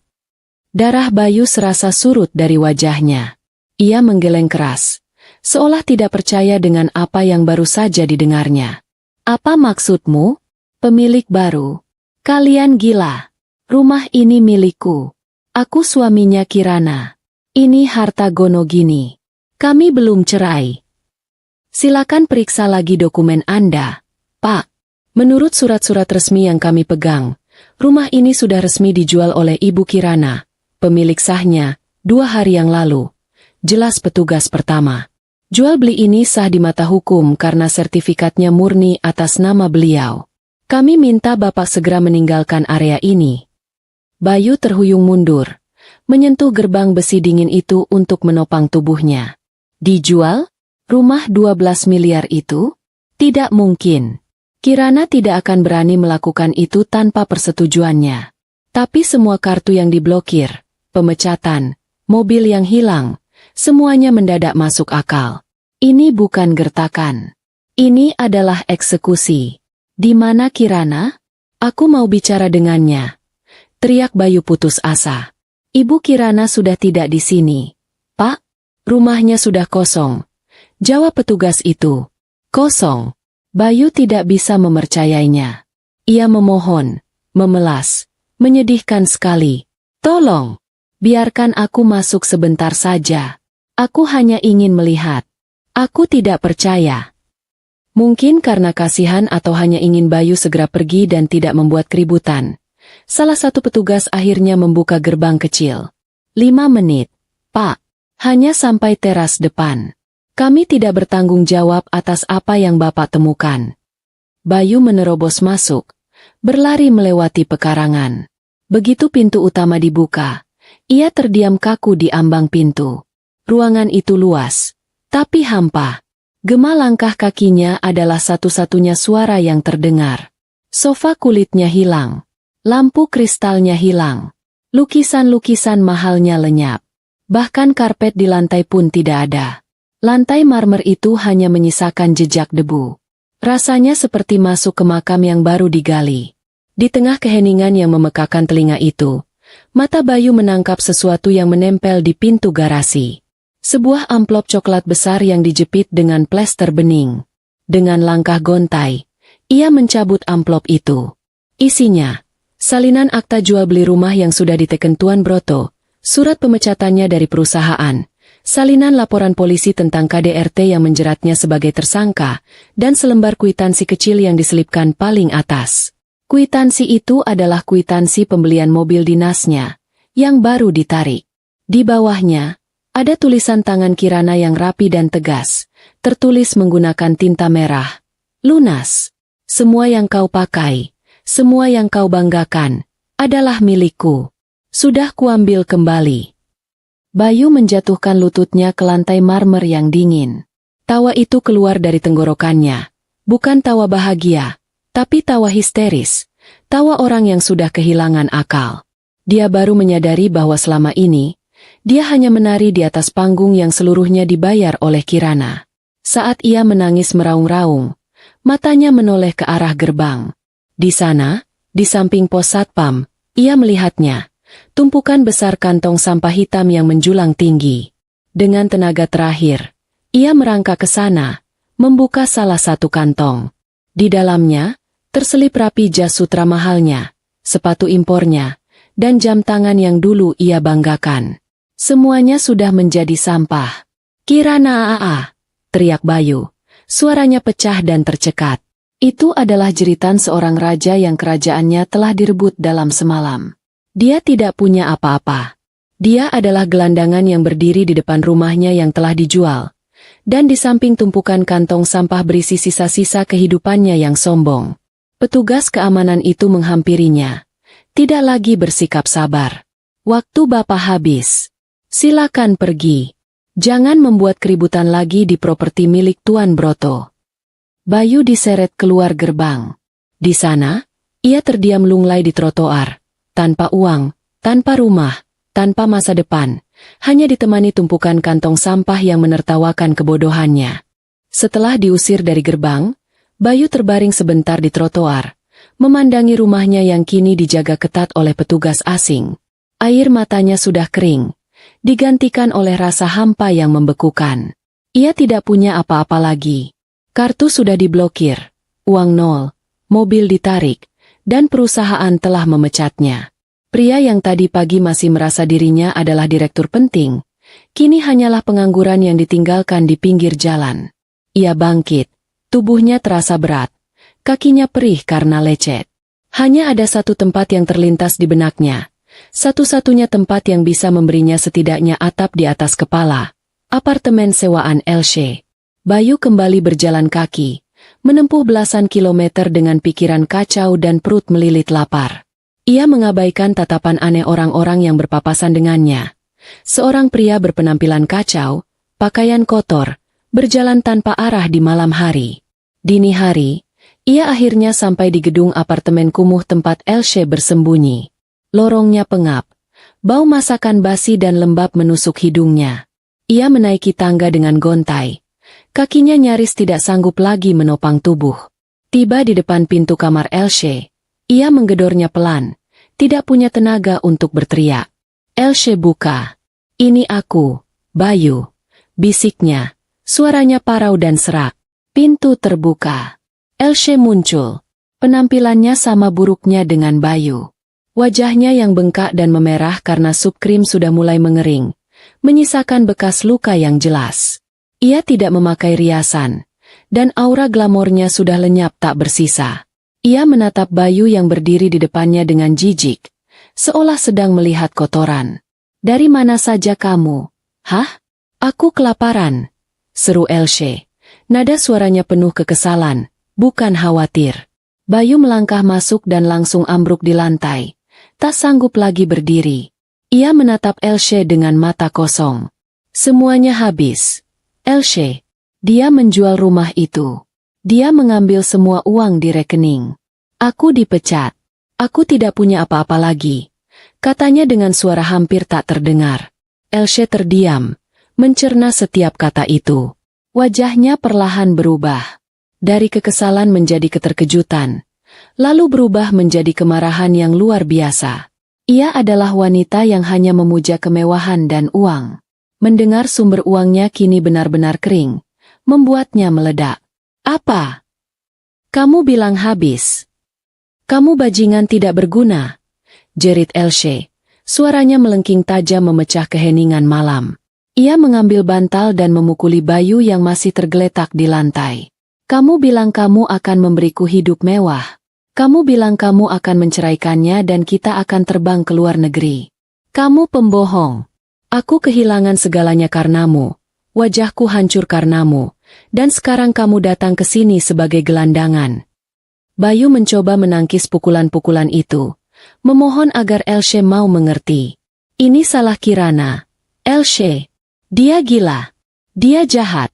Darah Bayu serasa surut dari wajahnya. Ia menggeleng keras, seolah tidak percaya dengan apa yang baru saja didengarnya. Apa maksudmu? Pemilik baru? Kalian gila. Rumah ini milikku. Aku suaminya Kirana. Ini harta Gonogini. Kami belum cerai. Silakan periksa lagi dokumen Anda, Pak. Menurut surat-surat resmi yang kami pegang, rumah ini sudah resmi dijual oleh Ibu Kirana, pemilik sahnya, 2 hari yang lalu. Jelas petugas pertama. Jual beli ini sah di mata hukum karena sertifikatnya murni atas nama beliau. Kami minta Bapak segera meninggalkan area ini. Bayu terhuyung mundur, menyentuh gerbang besi dingin itu untuk menopang tubuhnya. Dijual? Rumah 12 miliar itu? Tidak mungkin. Kirana tidak akan berani melakukan itu tanpa persetujuannya. Tapi semua kartu yang diblokir, pemecatan, mobil yang hilang, semuanya mendadak masuk akal. Ini bukan gertakan. Ini adalah eksekusi. Di mana Kirana? Aku mau bicara dengannya. Teriak Bayu putus asa. Ibu Kirana sudah tidak di sini. Pak, rumahnya sudah kosong. Jawab petugas itu. Kosong. Bayu tidak bisa mempercayainya. Ia memohon, memelas, menyedihkan sekali. Tolong, biarkan aku masuk sebentar saja. Aku hanya ingin melihat. Aku tidak percaya. Mungkin karena kasihan atau hanya ingin Bayu segera pergi dan tidak membuat keributan. Salah satu petugas akhirnya membuka gerbang kecil. 5 menit. Pak, hanya sampai teras depan. Kami tidak bertanggung jawab atas apa yang Bapak temukan. Bayu menerobos masuk, berlari melewati pekarangan. Begitu pintu utama dibuka, ia terdiam kaku di ambang pintu. Ruangan itu luas, tapi hampa. Gema langkah kakinya adalah satu-satunya suara yang terdengar. Sofa kulitnya hilang. Lampu kristalnya hilang. Lukisan-lukisan mahalnya lenyap. Bahkan karpet di lantai pun tidak ada. Lantai marmer itu hanya menyisakan jejak debu. Rasanya seperti masuk ke makam yang baru digali. Di tengah keheningan yang memekakan telinga itu, mata Bayu menangkap sesuatu yang menempel di pintu garasi. Sebuah amplop coklat besar yang dijepit dengan plester bening. Dengan langkah gontai, ia mencabut amplop itu. Isinya, salinan akta jual beli rumah yang sudah diteken Tuan Broto, surat pemecatannya dari perusahaan, salinan laporan polisi tentang KDRT yang menjeratnya sebagai tersangka, dan selembar kwitansi kecil yang diselipkan paling atas. Kwitansi itu adalah kwitansi pembelian mobil dinasnya, yang baru ditarik. Di bawahnya, ada tulisan tangan Kirana yang rapi dan tegas, tertulis menggunakan tinta merah. Lunas. Semua yang kau pakai, semua yang kau banggakan, adalah milikku. Sudah kuambil kembali. Bayu menjatuhkan lututnya ke lantai marmer yang dingin. Tawa itu keluar dari tenggorokannya. Bukan tawa bahagia, tapi tawa histeris. Tawa orang yang sudah kehilangan akal. Dia baru menyadari bahwa selama ini, dia hanya menari di atas panggung yang seluruhnya dibayar oleh Kirana. Saat ia menangis meraung-raung, matanya menoleh ke arah gerbang. Di sana, di samping pos satpam, ia melihatnya. Tumpukan besar kantong sampah hitam yang menjulang tinggi. Dengan tenaga terakhir, ia merangkak ke sana, membuka salah satu kantong. Di dalamnya, terselip rapi jas sutra mahalnya, sepatu impornya, dan jam tangan yang dulu ia banggakan. Semuanya sudah menjadi sampah. Kirana aa, teriak Bayu. Suaranya pecah dan tercekat. Itu adalah jeritan seorang raja yang kerajaannya telah direbut dalam semalam. Dia tidak punya apa-apa. Dia adalah gelandangan yang berdiri di depan rumahnya yang telah dijual. Dan di samping tumpukan kantong sampah berisi sisa-sisa kehidupannya yang sombong. Petugas keamanan itu menghampirinya. Tidak lagi bersikap sabar. Waktu Bapak habis. Silakan pergi. Jangan membuat keributan lagi di properti milik Tuan Broto. Bayu diseret keluar gerbang. Di sana, ia terdiam lunglai di trotoar. Tanpa uang, tanpa rumah, tanpa masa depan. Hanya ditemani tumpukan kantong sampah yang menertawakan kebodohannya. Setelah diusir dari gerbang, Bayu terbaring sebentar di trotoar, memandangi rumahnya yang kini dijaga ketat oleh petugas asing. Air matanya sudah kering, digantikan oleh rasa hampa yang membekukan. Ia tidak punya apa-apa lagi. Kartu sudah diblokir, uang nol, mobil ditarik, dan perusahaan telah memecatnya. Pria yang tadi pagi masih merasa dirinya adalah direktur penting, kini hanyalah pengangguran yang ditinggalkan di pinggir jalan. Ia bangkit, tubuhnya terasa berat, kakinya perih karena lecet. Hanya ada satu tempat yang terlintas di benaknya, satu-satunya tempat yang bisa memberinya setidaknya atap di atas kepala, apartemen sewaan Elsie. Bayu kembali berjalan kaki, menempuh belasan kilometer dengan pikiran kacau dan perut melilit lapar. Ia mengabaikan tatapan aneh orang-orang yang berpapasan dengannya. Seorang pria berpenampilan kacau, pakaian kotor, berjalan tanpa arah di malam hari. Dini hari, ia akhirnya sampai di gedung apartemen kumuh tempat Elsie bersembunyi. Lorongnya pengap, bau masakan basi dan lembab menusuk hidungnya. Ia menaiki tangga dengan gontai. Kakinya nyaris tidak sanggup lagi menopang tubuh. Tiba di depan pintu kamar Elsie. Ia menggedornya pelan, tidak punya tenaga untuk berteriak. Elsie buka. Ini aku, Bayu. Bisiknya, suaranya parau dan serak. Pintu terbuka. Elsie muncul. Penampilannya sama buruknya dengan Bayu. Wajahnya yang bengkak dan memerah karena sup krim sudah mulai mengering, menyisakan bekas luka yang jelas. Ia tidak memakai riasan, dan aura glamornya sudah lenyap tak bersisa. Ia menatap Bayu yang berdiri di depannya dengan jijik, seolah sedang melihat kotoran. Dari mana saja kamu? Hah? Aku kelaparan, seru Elsie. Nada suaranya penuh kekesalan, bukan khawatir. Bayu melangkah masuk dan langsung ambruk di lantai, tak sanggup lagi berdiri. Ia menatap Elsie dengan mata kosong. Semuanya habis. Elsie, dia menjual rumah itu. Dia mengambil semua uang di rekening. Aku dipecat. Aku tidak punya apa-apa lagi, katanya dengan suara hampir tak terdengar. Elsie terdiam, mencerna setiap kata itu. Wajahnya perlahan berubah. Dari kekesalan menjadi keterkejutan, lalu berubah menjadi kemarahan yang luar biasa. Ia adalah wanita yang hanya memuja kemewahan dan uang. Mendengar sumber uangnya kini benar-benar kering, membuatnya meledak. Apa? Kamu bilang habis. Kamu bajingan tidak berguna, jerit Elsie. Suaranya melengking tajam memecah keheningan malam. Ia mengambil bantal dan memukuli Bayu yang masih tergeletak di lantai. Kamu bilang kamu akan memberiku hidup mewah. Kamu bilang kamu akan menceraikannya dan kita akan terbang ke luar negeri. Kamu pembohong. Aku kehilangan segalanya karenamu. Wajahku hancur karenamu. Dan sekarang kamu datang ke sini sebagai gelandangan. Bayu mencoba menangkis pukulan-pukulan itu, memohon agar Elsie mau mengerti. Ini salah Kirana. Elsie, dia gila. Dia jahat.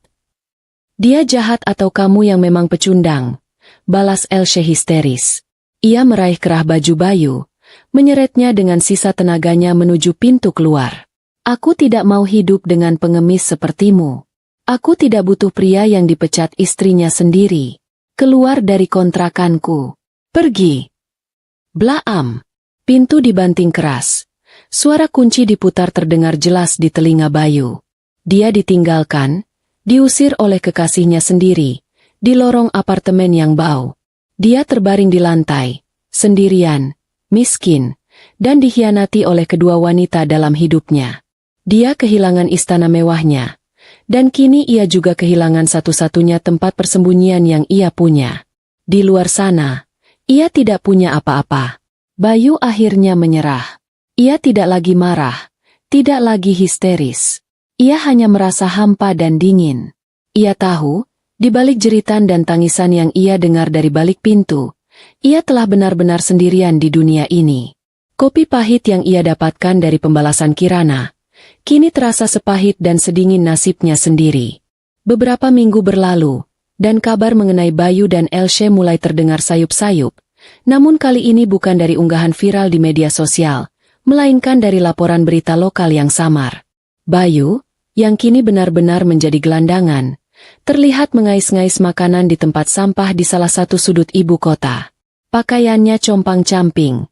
Dia jahat atau kamu yang memang pecundang, balas Elsie histeris. Ia meraih kerah baju Bayu, menyeretnya dengan sisa tenaganya menuju pintu keluar. Aku tidak mau hidup dengan pengemis sepertimu. Aku tidak butuh pria yang dipecat istrinya sendiri. Keluar dari kontrakanku. Pergi. Blaam. Pintu dibanting keras. Suara kunci diputar terdengar jelas di telinga Bayu. Dia ditinggalkan, diusir oleh kekasihnya sendiri, di lorong apartemen yang bau. Dia terbaring di lantai, sendirian, miskin, dan dikhianati oleh kedua wanita dalam hidupnya. Dia kehilangan istana mewahnya. Dan kini ia juga kehilangan satu-satunya tempat persembunyian yang ia punya. Di luar sana, ia tidak punya apa-apa. Bayu akhirnya menyerah. Ia tidak lagi marah, tidak lagi histeris. Ia hanya merasa hampa dan dingin. Ia tahu, di balik jeritan dan tangisan yang ia dengar dari balik pintu, Ia telah benar-benar sendirian di dunia ini. Kopi pahit yang ia dapatkan dari pembalasan Kirana, kini terasa sepahit dan sedingin nasibnya sendiri. Beberapa minggu berlalu, dan kabar mengenai Bayu dan Elsie mulai terdengar sayup-sayup. Namun kali ini bukan dari unggahan viral di media sosial, melainkan dari laporan berita lokal yang samar. Bayu, yang kini benar-benar menjadi gelandangan, terlihat mengais-ngais makanan di tempat sampah di salah satu sudut ibu kota. Pakaiannya compang-camping,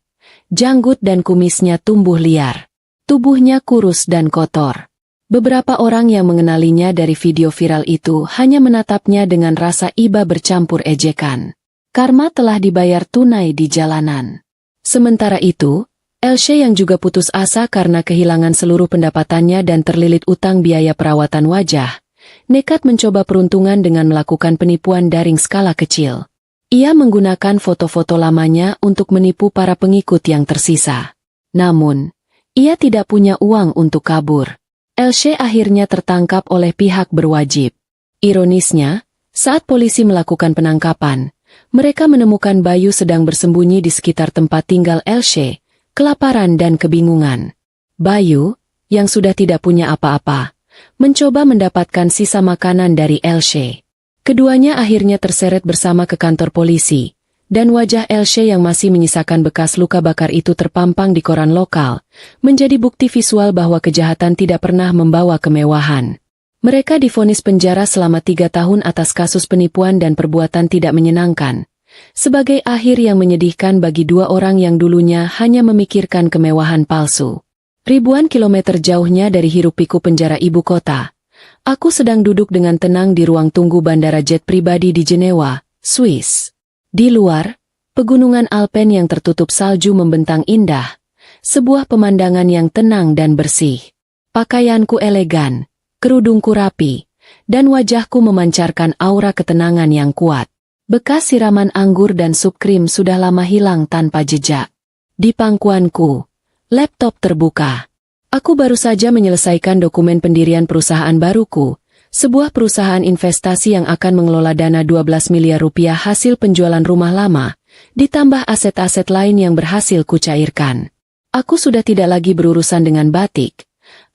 janggut dan kumisnya tumbuh liar. Tubuhnya kurus dan kotor. Beberapa orang yang mengenalinya dari video viral itu hanya menatapnya dengan rasa iba bercampur ejekan. Karma telah dibayar tunai di jalanan. Sementara itu, Elsie yang juga putus asa karena kehilangan seluruh pendapatannya dan terlilit utang biaya perawatan wajah, nekat mencoba peruntungan dengan melakukan penipuan daring skala kecil. Ia menggunakan foto-foto lamanya untuk menipu para pengikut yang tersisa. Namun, ia tidak punya uang untuk kabur. Elsie akhirnya tertangkap oleh pihak berwajib. Ironisnya, saat polisi melakukan penangkapan, mereka menemukan Bayu sedang bersembunyi di sekitar tempat tinggal Elsie, kelaparan dan kebingungan. Bayu, yang sudah tidak punya apa-apa, mencoba mendapatkan sisa makanan dari Elsie. Keduanya akhirnya terseret bersama ke kantor polisi, dan wajah Elsie yang masih menyisakan bekas luka bakar itu terpampang di koran lokal, menjadi bukti visual bahwa kejahatan tidak pernah membawa kemewahan. Mereka divonis penjara selama 3 tahun atas kasus penipuan dan perbuatan tidak menyenangkan, sebagai akhir yang menyedihkan bagi 2 orang yang dulunya hanya memikirkan kemewahan palsu. Ribuan kilometer jauhnya dari hiruk-pikuk penjara ibu kota, aku sedang duduk dengan tenang di ruang tunggu bandara jet pribadi di Jenewa, Swiss. Di luar, pegunungan Alpen yang tertutup salju membentang indah, sebuah pemandangan yang tenang dan bersih. Pakaianku elegan, kerudungku rapi, dan wajahku memancarkan aura ketenangan yang kuat. Bekas siraman anggur dan sup krim sudah lama hilang tanpa jejak. Di pangkuanku, laptop terbuka. Aku baru saja menyelesaikan dokumen pendirian perusahaan baruku, sebuah perusahaan investasi yang akan mengelola dana 12 miliar rupiah hasil penjualan rumah lama, ditambah aset-aset lain yang berhasil kucairkan. Aku sudah tidak lagi berurusan dengan batik.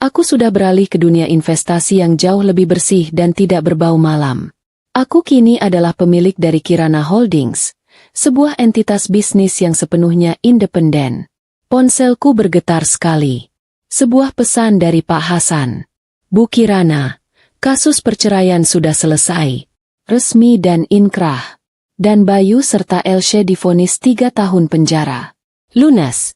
Aku sudah beralih ke dunia investasi yang jauh lebih bersih dan tidak berbau malam. Aku kini adalah pemilik dari Kirana Holdings, sebuah entitas bisnis yang sepenuhnya independen. Ponselku bergetar sekali. Sebuah pesan dari Pak Hasan. Bu Kirana, kasus perceraian sudah selesai, resmi dan inkrah. Dan Bayu serta Elsie divonis 3 tahun penjara. Lunas.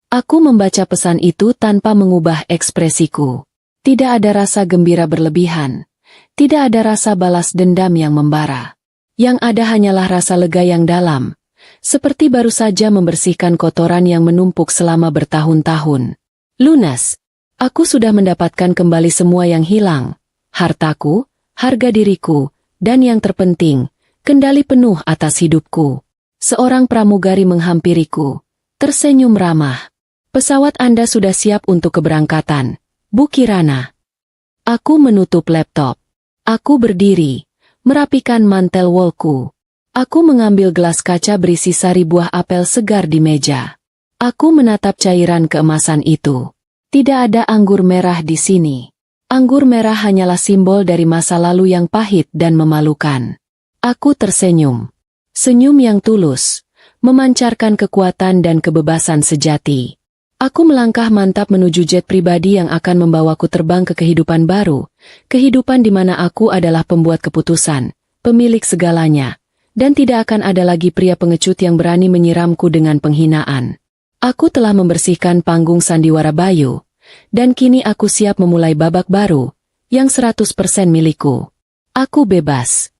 Aku membaca pesan itu tanpa mengubah ekspresiku. Tidak ada rasa gembira berlebihan. Tidak ada rasa balas dendam yang membara. Yang ada hanyalah rasa lega yang dalam. Seperti baru saja membersihkan kotoran yang menumpuk selama bertahun-tahun. Lunas. Aku sudah mendapatkan kembali semua yang hilang. Hartaku, harga diriku, dan yang terpenting, kendali penuh atas hidupku. Seorang pramugari menghampiriku, tersenyum ramah. Pesawat Anda sudah siap untuk keberangkatan, Bu Kirana. Aku menutup laptop. Aku berdiri, merapikan mantel wolku. Aku mengambil gelas kaca berisi sari buah apel segar di meja. Aku menatap cairan keemasan itu. Tidak ada anggur merah di sini. Anggur merah hanyalah simbol dari masa lalu yang pahit dan memalukan. Aku tersenyum. Senyum yang tulus, memancarkan kekuatan dan kebebasan sejati. Aku melangkah mantap menuju jet pribadi yang akan membawaku terbang ke kehidupan baru, kehidupan di mana aku adalah pembuat keputusan, pemilik segalanya, dan tidak akan ada lagi pria pengecut yang berani menyiramku dengan penghinaan. Aku telah membersihkan panggung sandiwara Bayu, dan kini aku siap memulai babak baru, yang 100% milikku. Aku bebas.